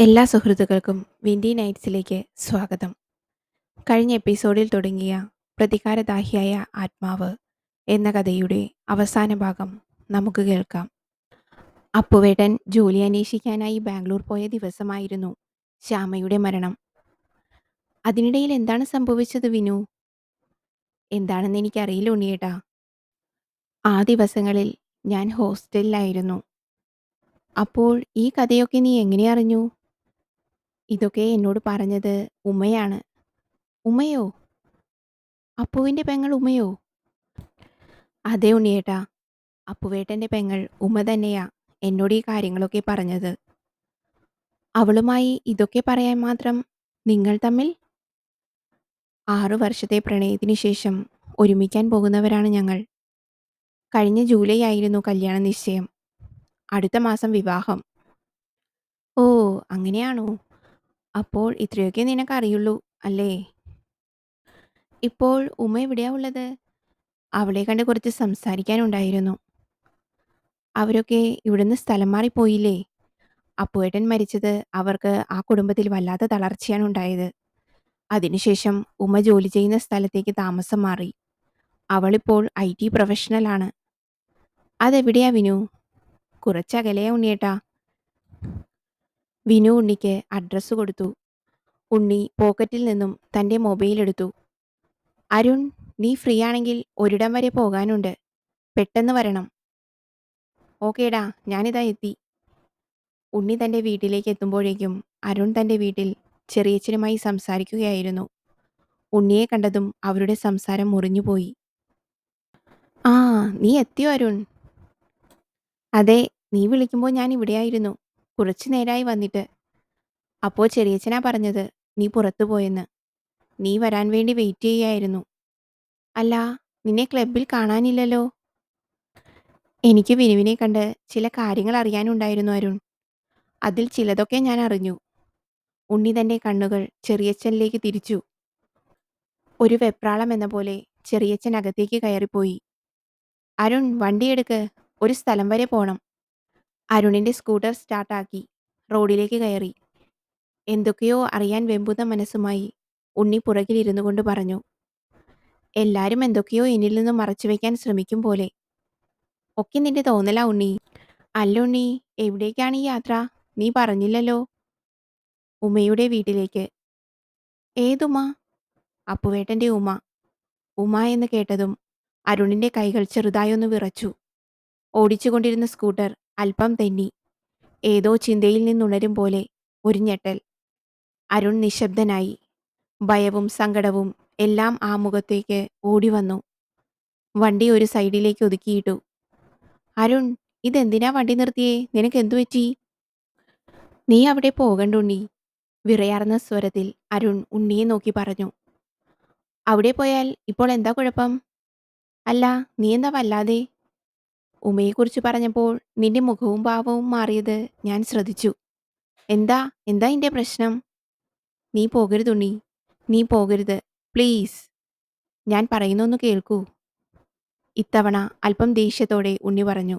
എല്ലാ സുഹൃത്തുക്കൾക്കും വിൻഡി നൈറ്റ്സിലേക്ക് സ്വാഗതം. കഴിഞ്ഞ എപ്പിസോഡിൽ തുടങ്ങിയ പ്രതികാരദാഹിയായ ആത്മാവ് എന്ന കഥയുടെ അവസാന ഭാഗം നമുക്ക് കേൾക്കാം. അപ്പുവേട്ടൻ ജോലി അന്വേഷിക്കാനായി ബാംഗ്ലൂർ പോയ ദിവസമായിരുന്നു ശ്യാമയുടെ മരണം. അതിനിടയിൽ എന്താണ് സംഭവിച്ചത് വിനു? എന്താണെന്ന് എനിക്കറിയില്ല ഉണ്ണിയേട്ടാ. ആ ദിവസങ്ങളിൽ ഞാൻ ഹോസ്റ്റലിലായിരുന്നു. അപ്പോൾ ഈ കഥയൊക്കെ നീ എങ്ങനെ അറിഞ്ഞു? ഇതൊക്കെ എന്നോട് പറഞ്ഞത് ഉമ്മയാണ്. ഉമ്മയോ? അപ്പുവിൻ്റെ പെങ്ങൾ ഉമ്മയോ? അതെ ഉണ്ണിയേട്ടാ, അപ്പുവേട്ടൻ്റെ പെങ്ങൾ ഉമ്മ തന്നെയാ എന്നോട് ഈ കാര്യങ്ങളൊക്കെ പറഞ്ഞത്. അവളുമായി ഇതൊക്കെ പറയാൻ മാത്രം നിങ്ങൾ തമ്മിൽ 6 വർഷത്തെ പ്രണയത്തിനു ശേഷം ഒരുമിക്കാൻ പോകുന്നവരാണ് ഞങ്ങൾ. കഴിഞ്ഞ ജൂലൈ ആയിരുന്നു കല്യാണ നിശ്ചയം. അടുത്ത മാസം വിവാഹം. ഓ, അങ്ങനെയാണോ? അപ്പോൾ ഇത്രയൊക്കെ നിനക്കറിയുള്ളൂ അല്ലേ? ഇപ്പോൾ ഉമ്മ എവിടെയാ ഉള്ളത്? അവളെ കണ്ട് കുറച്ച് സംസാരിക്കാനുണ്ടായിരുന്നു. അവരൊക്കെ ഇവിടുന്ന് സ്ഥലം മാറിപ്പോയില്ലേ? അപ്പുവേട്ടൻ മരിച്ചത് അവർക്ക് ആ കുടുംബത്തിൽ വല്ലാത്ത തളർച്ചയാണ് ഉണ്ടായത്. അതിനുശേഷം ഉമ്മ ജോലി ചെയ്യുന്ന സ്ഥലത്തേക്ക് താമസം മാറി. അവളിപ്പോൾ IT പ്രൊഫഷണലാണ്. അതെവിടെയാ വിനു? കുറച്ചകലെയാ ഉണ്ണിയേട്ടാ. വിനു ഉണ്ണിക്ക് അഡ്രസ്സ് കൊടുത്തു. ഉണ്ണി പോക്കറ്റിൽ നിന്നും തൻ്റെ മൊബൈൽ എടുത്തു. അരുൺ, നീ ഫ്രീ ആണെങ്കിൽ ഒരിടം വരെ പോകാനുണ്ട്. പെട്ടെന്ന് വരണം. ഓക്കേടാ, ഞാനിതാ എത്തി. ഉണ്ണി തൻ്റെ വീട്ടിലേക്ക് എത്തുമ്പോഴേക്കും അരുൺ തൻ്റെ വീട്ടിൽ ചെറിയച്ഛനുമായി സംസാരിക്കുകയായിരുന്നു. ഉണ്ണിയെ കണ്ടതും അവരുടെ സംസാരം മുറിഞ്ഞുപോയി. ആ, നീ എത്തിയോ അരുൺ? അതെ, നീ വിളിക്കുമ്പോൾ ഞാൻ ഇവിടെയായിരുന്നു. കുറച്ചു നേരമായി വന്നിട്ട്. അപ്പോൾ ചെറിയച്ഛനാ പറഞ്ഞത് നീ പുറത്തു പോയെന്ന്. നീ വരാൻ വേണ്ടി വെയിറ്റ് ചെയ്യായിരുന്നു. അല്ല, നിന്നെ ക്ലബിൽ കാണാനില്ലല്ലോ? എനിക്ക് വിനുവിനെ കണ്ട് ചില കാര്യങ്ങൾ അറിയാനുണ്ടായിരുന്നു അരുൺ. അതിൽ ചിലതൊക്കെ ഞാൻ അറിഞ്ഞു. ഉണ്ണി തൻ്റെ കണ്ണുകൾ ചെറിയച്ഛനിലേക്ക് തിരിച്ചു. ഒരു വെപ്രാളം എന്ന പോലെ ചെറിയച്ഛൻ അകത്തേക്ക് കയറിപ്പോയി. അരുൺ, വണ്ടിയെടുക്ക്, ഒരു സ്ഥലം വരെ പോണം. അരുണിന്റെ സ്കൂട്ടർ സ്റ്റാർട്ടാക്കി റോഡിലേക്ക് കയറി. എന്തൊക്കെയോ അറിയാൻ വെമ്പുന്ന മനസ്സുമായി ഉണ്ണി പുറകിലിരുന്നു കൊണ്ട് പറഞ്ഞു, എല്ലാരും എന്തൊക്കെയോ എന്നിൽ നിന്നും മറച്ചുവെക്കാൻ ശ്രമിക്കും പോലെ. ഒക്കെ നിന്റെ തോന്നലാ ഉണ്ണി. അല്ല ഉണ്ണി, എവിടേക്കാണ് ഈ യാത്ര? നീ പറഞ്ഞില്ലല്ലോ. ഉമ്മയുടെ വീട്ടിലേക്ക്. ഏതുമ്മ? അപ്പുവേട്ടന്റെ ഉമ്മ. ഉമ്മ എന്ന് കേട്ടതും അരുണിന്റെ കൈകൾ ചെറുതായൊന്ന് വിറച്ചു. ഓടിച്ചുകൊണ്ടിരുന്ന സ്കൂട്ടർ അല്പം തെന്നി. ഏതോ ചിന്തയിൽ നിന്നുണരും പോലെ ഒരു ഞെട്ടൽ. അരുൺ നിശബ്ദനായി. ഭയവും സങ്കടവും എല്ലാം ആ മുഖത്തേക്ക് ഓടിവന്നു. വണ്ടി ഒരു സൈഡിലേക്ക് ഒതുക്കിയിട്ടു. അരുൺ, ഇതെന്തിനാ വണ്ടി നിർത്തിയേ? നിനക്ക് എന്തു പറ്റി? നീ അവിടെ പോകണ്ടുണ്ണി. വിറയാർന്ന സ്വരത്തിൽ അരുൺ ഉണ്ണിയെ നോക്കി പറഞ്ഞു. അവിടെ പോയാൽ ഇപ്പോൾ എന്താ കുഴപ്പം? അല്ല, നീ എന്താ വല്ലാതെ? ഉമ്മയെക്കുറിച്ച് പറഞ്ഞപ്പോൾ നിന്റെ മുഖവും ഭാവവും മാറിയത് ഞാൻ ശ്രദ്ധിച്ചു. എന്താ എന്താ നിന്റെ പ്രശ്നം? നീ പോകരുതുണ്ണി, നീ പോകരുത്, പ്ലീസ്. ഞാൻ പറയുന്നൊന്ന് കേൾക്കൂ. ഇത്തവണ അല്പം ദേഷ്യത്തോടെ ഉണ്ണി പറഞ്ഞു.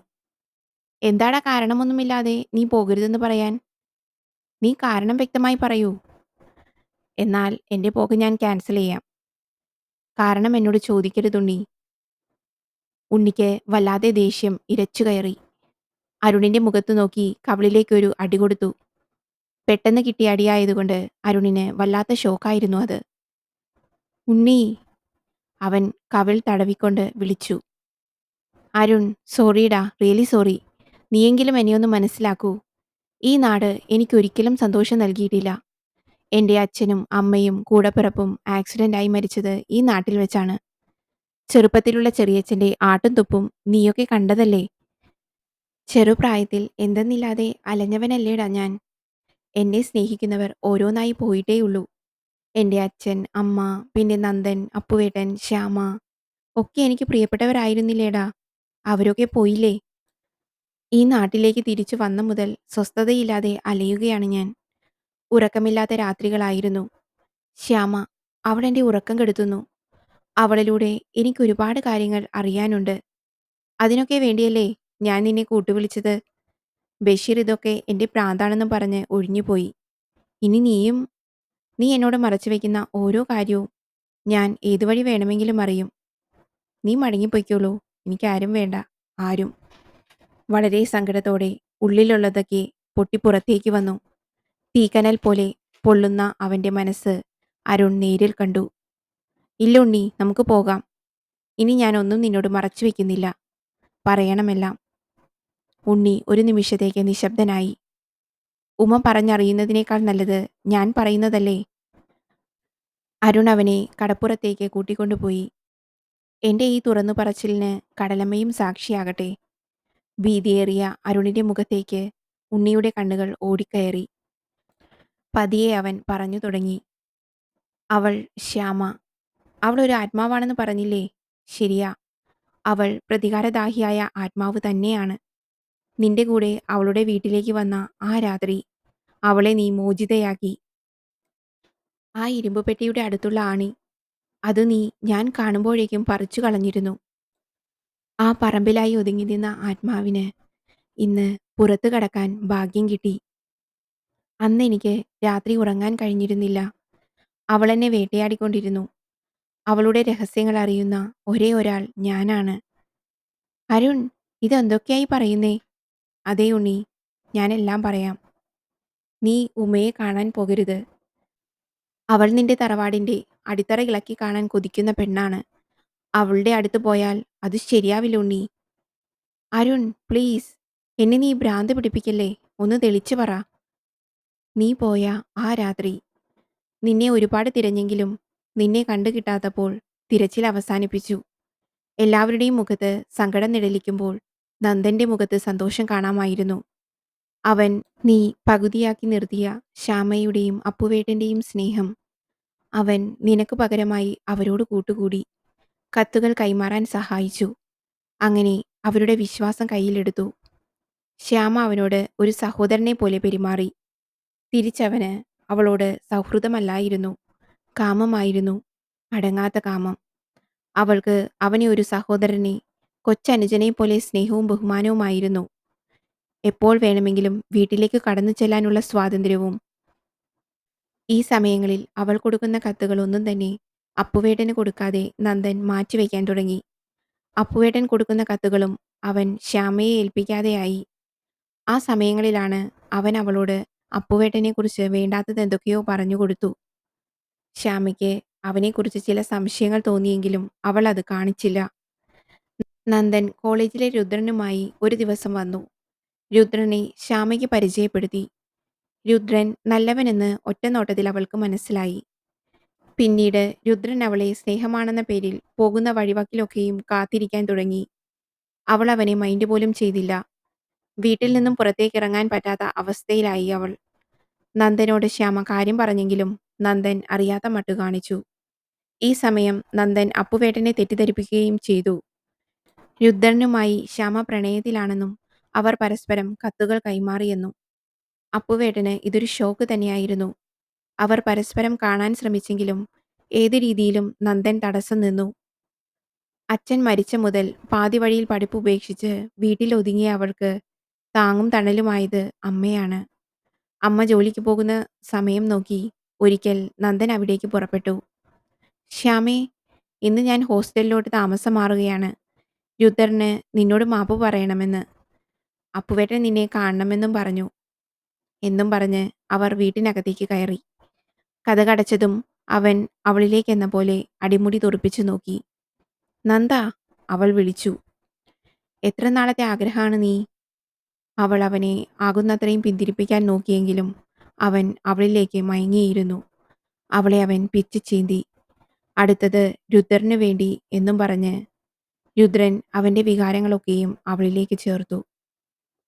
എന്താടാ കാരണമൊന്നുമില്ലാതെ നീ പോകരുതെന്ന് പറയാൻ? നീ കാരണം വ്യക്തമായി പറയൂ. എന്നാൽ എൻ്റെ പോക്ക് ഞാൻ ക്യാൻസൽ ചെയ്യാം. കാരണം എന്നോട് ചോദിക്കരുതുണ്ണി. ഉണ്ണിക്ക് വല്ലാതെ ദേഷ്യം ഇരച്ചു കയറി. അരുണിന്റെ മുഖത്ത് നോക്കി കവിളിലേക്കൊരു അടി കൊടുത്തു. പെട്ടെന്ന് കിട്ടിയ അടിയായതുകൊണ്ട് അരുണിന് വല്ലാത്ത ഷോക്കായിരുന്നു അത്. ഉണ്ണി, അവൻ കവിൾ തടവിക്കൊണ്ട് വിളിച്ചു. അരുൺ, സോറിടാ, റിയലി സോറി. നീയെങ്കിലും എന്നെയൊന്ന് മനസ്സിലാക്കൂ. ഈ നാട് എനിക്കൊരിക്കലും സന്തോഷം നൽകിയിട്ടില്ല. എൻ്റെ അച്ഛനും അമ്മയും കൂടപ്പിറപ്പും ആക്സിഡൻ്റായി മരിച്ചത് ഈ നാട്ടിൽ വെച്ചാണ്. ചെറുപ്പത്തിലുള്ള ചെറിയച്ഛൻ്റെ ആട്ടും തുപ്പും നീയൊക്കെ കണ്ടതല്ലേ? ചെറുപ്രായത്തിൽ എന്തെന്നില്ലാതെ അലഞ്ഞവനല്ലേടാ ഞാൻ. എന്നെ സ്നേഹിക്കുന്നവർ ഓരോന്നായി പോയിട്ടേയുള്ളൂ. എൻ്റെ അച്ഛൻ, അമ്മ, പിന്നെ നന്ദൻ, അപ്പുവേട്ടൻ, ശ്യാമ ഒക്കെ എനിക്ക് പ്രിയപ്പെട്ടവരായിരുന്നില്ലേടാ. അവരൊക്കെ പോയില്ലേ? ഈ നാട്ടിലേക്ക് തിരിച്ചു വന്ന മുതൽ സ്വസ്ഥതയില്ലാതെ അലയുകയാണ് ഞാൻ. ഉറക്കമില്ലാത്ത രാത്രികളായിരുന്നു. ശ്യാമ, അവളെൻ്റെ ഉറക്കം കെടുത്തുന്നു. അവളിലൂടെ എനിക്കൊരുപാട് കാര്യങ്ങൾ അറിയാനുണ്ട്. അതിനൊക്കെ വേണ്ടിയല്ലേ ഞാൻ നിന്നെ കൂട്ടുവിളിച്ചത്. ബഷീർ ഇതൊക്കെ എൻ്റെ പ്രാന്താണെന്നും പറഞ്ഞ് ഒഴിഞ്ഞുപോയി. ഇനി നീ എന്നോട് മറച്ചു വയ്ക്കുന്ന ഓരോ കാര്യവും ഞാൻ ഏതുവഴി വേണമെങ്കിലും അറിയും. നീ മടങ്ങിപ്പൊയ്ക്കോളൂ. എനിക്കാരും വേണ്ട. ആരും. വളരെ സങ്കടത്തോടെ ഉള്ളിലുള്ളതൊക്കെ പൊട്ടിപ്പുറത്തേക്ക് വന്നു. തീക്കനൽ പോലെ പൊള്ളുന്ന അവന്റെ മനസ്സ് അരുൺ നേരിൽ കണ്ടു. ഇല്ല ഉണ്ണി, നമുക്ക് പോകാം. ഇനി ഞാനൊന്നും നിന്നോട് മറച്ചു വയ്ക്കുന്നില്ല. പറയണമെല്ലാം. ഉണ്ണി ഒരു നിമിഷത്തേക്ക് നിശബ്ദനായി. ഉമ പറഞ്ഞറിയുന്നതിനേക്കാൾ നല്ലത് ഞാൻ പറയുന്നതല്ലേ? അരുൺ അവനെ കടപ്പുറത്തേക്ക് കൂട്ടിക്കൊണ്ടുപോയി. എന്റെ ഈ തുറന്നു പറച്ചിലിന് കടലമ്മയും സാക്ഷിയാകട്ടെ. ഭീതിയേറിയ അരുണിന്റെ മുഖത്തേക്ക് ഉണ്ണിയുടെ കണ്ണുകൾ ഓടിക്കയറി. പതിയെ അവൻ പറഞ്ഞു തുടങ്ങി. അവൾ ശ്യാമ. അവൾ ഒരു ആത്മാവാണെന്ന് പറഞ്ഞില്ലേ? ശരിയാ. അവൾ പ്രതികാരദാഹിയായ ആത്മാവ് തന്നെയാണ്. നിന്റെ കൂടെ അവളുടെ വീട്ടിലേക്ക് വന്ന ആ രാത്രി അവളെ നീ മോചിതയാക്കി. ആ ഇരുമ്പുപെട്ടിയുടെ അടുത്തുള്ള ആണി, അത് നീ ഞാൻ കാണുമ്പോഴേക്കും പറിച്ചു കളഞ്ഞിരുന്നു. ആ പറമ്പിലായി ഒതുങ്ങി നിന്ന ആത്മാവിന് ഇന്ന് പുറത്തു കടക്കാൻ ഭാഗ്യം കിട്ടി. അന്ന് എനിക്ക് രാത്രി ഉറങ്ങാൻ കഴിഞ്ഞിരുന്നില്ല. അവളെന്നെ വേട്ടയാടിക്കൊണ്ടിരുന്നു. അവളുടെ രഹസ്യങ്ങൾ അറിയുന്ന ഒരേ ഒരാൾ ഞാനാണ്. അരുൺ, ഇതെന്തൊക്കെയായി പറയുന്നേ? അതേ ഉണ്ണി, ഞാനെല്ലാം പറയാം. നീ ഉമയെ കാണാൻ പോകരുത്. അവൾ നിന്റെ തറവാടിന്റെ അടിത്തറ ഇളക്കി കാണാൻ കൊതിക്കുന്ന പെണ്ണാണ്. അവളുടെ അടുത്ത് പോയാൽ അത് ശരിയാവില്ല ഉണ്ണി. അരുൺ, പ്ലീസ്, എന്നെ നീ ഭ്രാന്ത് പിടിപ്പിക്കല്ലേ. ഒന്ന് തെളിച്ചു പറ. നീ പോയ ആ രാത്രി നിന്നെ ഒരുപാട് തിരഞ്ഞെങ്കിലും നിന്നെ കണ്ടു കിട്ടാത്തപ്പോൾ തിരച്ചിൽ അവസാനിപ്പിച്ചു. എല്ലാവരുടെയും മുഖത്ത് സങ്കടം നിഴലിക്കുമ്പോൾ നന്ദന്റെ മുഖത്ത് സന്തോഷം കാണാമായിരുന്നു. അവൻ നീ പകുതിയാക്കി നിർത്തിയ ശ്യാമയുടെയും അപ്പുവേട്ടന്റെയും സ്നേഹം അവൻ നിനക്ക് പകരമായി അവരോട് കൂട്ടുകൂടി. കത്തുകൾ കൈമാറാൻ സഹായിച്ചു. അങ്ങനെ അവരുടെ വിശ്വാസം കയ്യിലെടുത്തു. ശ്യാമ അവനോട് ഒരു സഹോദരനെ പോലെ പെരുമാറി. തിരിച്ചവന് അവളോട് സൗഹൃദമല്ലായിരുന്നു, കാമമായിരുന്നു. അടങ്ങാത്ത കാമം. അവൾക്ക് അവനെ ഒരു സഹോദരനെ, കൊച്ചനുജനെ പോലെ സ്നേഹവും ബഹുമാനവുമായിരുന്നു. എപ്പോൾ വേണമെങ്കിലും വീട്ടിലേക്ക് കടന്നു ചെല്ലാനുള്ള സ്വാതന്ത്ര്യവും. ഈ സമയങ്ങളിൽ അവൾ കൊടുക്കുന്ന കത്തുകളൊന്നും തന്നെ അപ്പുവേട്ടന് കൊടുക്കാതെ നന്ദൻ മാറ്റിവെക്കാൻ തുടങ്ങി. അപ്പുവേട്ടൻ കൊടുക്കുന്ന കത്തുകളും അവൻ ശ്യാമയെ ഏൽപ്പിക്കാതെയായി. ആ സമയങ്ങളിലാണ് അവൻ അവളോട് അപ്പുവേട്ടനെക്കുറിച്ച് വേണ്ടാത്തത് എന്തൊക്കെയോ പറഞ്ഞു കൊടുത്തു. ശ്യാമയ്ക്ക് അവനെക്കുറിച്ച് ചില സംശയങ്ങൾ തോന്നിയെങ്കിലും അവൾ അത് കാണിച്ചില്ല. നന്ദൻ കോളേജിലെ രുദ്രനുമായി ഒരു ദിവസം വന്നു. രുദ്രനെ ശ്യാമയ്ക്ക് പരിചയപ്പെടുത്തി. രുദ്രൻ നല്ലവനെന്ന് ഒറ്റനോട്ടത്തിൽ അവൾക്ക് മനസ്സിലായി. പിന്നീട് രുദ്രൻ അവളെ സ്നേഹമാണെന്ന പേരിൽ പോകുന്ന വഴിവക്കിലൊക്കെയും കാത്തിരിക്കാൻ തുടങ്ങി. അവൾ അവനെ മൈൻഡ് പോലും ചെയ്തില്ല. വീട്ടിൽ നിന്നും പുറത്തേക്ക് ഇറങ്ങാൻ പറ്റാത്ത അവസ്ഥയിലായി അവൾ. നന്ദനോട് ശ്യാമ കാര്യം പറഞ്ഞെങ്കിലും നന്ദൻ അറിയാത്ത മട്ടു കാണിച്ചു. ഈ സമയം നന്ദൻ അപ്പുവേട്ടനെ തെറ്റിദ്ധരിപ്പിക്കുകയും ചെയ്തു. രുദ്രനുമായി ശ്യാമ പ്രണയത്തിലാണെന്നും അവർ പരസ്പരം കത്തുകൾ കൈമാറിയെന്നും. അപ്പുവേട്ടന് ഇതൊരു ഷോക്ക് തന്നെയായിരുന്നു. അവർ പരസ്പരം കാണാൻ ശ്രമിച്ചെങ്കിലും ഏത് രീതിയിലും നന്ദൻ തടസ്സം നിന്നു. അച്ഛൻ മരിച്ച മുതൽ പാതി വഴിയിൽ പഠിപ്പ് ഉപേക്ഷിച്ച് വീട്ടിൽ ഒതുങ്ങിയ അവൾക്ക് താങ്ങും തണലുമായത് അമ്മയാണ്. അമ്മ ജോലിക്ക് പോകുന്ന സമയം നോക്കി ഒരിക്കൽ നന്ദൻ അവിടേക്ക് പുറപ്പെട്ടു. ശ്യാമേ, ഇന്ന് ഞാൻ ഹോസ്റ്റലിലോട്ട് താമസം മാറുകയാണ്. രുദ്രന് നിന്നോട് മാപ്പ് പറയണമെന്ന്. അപ്പുവേട്ടൻ നിന്നെ കാണണമെന്നും പറഞ്ഞു എന്നും പറഞ്ഞ് അവർ വീട്ടിനകത്തേക്ക് കയറി. കതകടച്ചതും അവൻ അവളിലേക്കെന്ന പോലെ അടിമുടി തുറപ്പിച്ചു നോക്കി. നന്ദ, അവൾ വിളിച്ചു. എത്ര നാളത്തെ ആഗ്രഹമാണ് നീ? അവൾ അവനെ ആകുന്നത്രയും പിന്തിരിപ്പിക്കാൻ നോക്കിയെങ്കിലും അവൻ അവളിലേക്ക് മയങ്ങിയിരുന്നു. അവളെ അവൻ പിച്ചു ചീന്തി. അടുത്തത് രുദ്രനു വേണ്ടി എന്നും പറഞ്ഞ് രുദ്രൻ അവന്റെ വികാരങ്ങളൊക്കെയും അവളിലേക്ക് ചേർത്തു.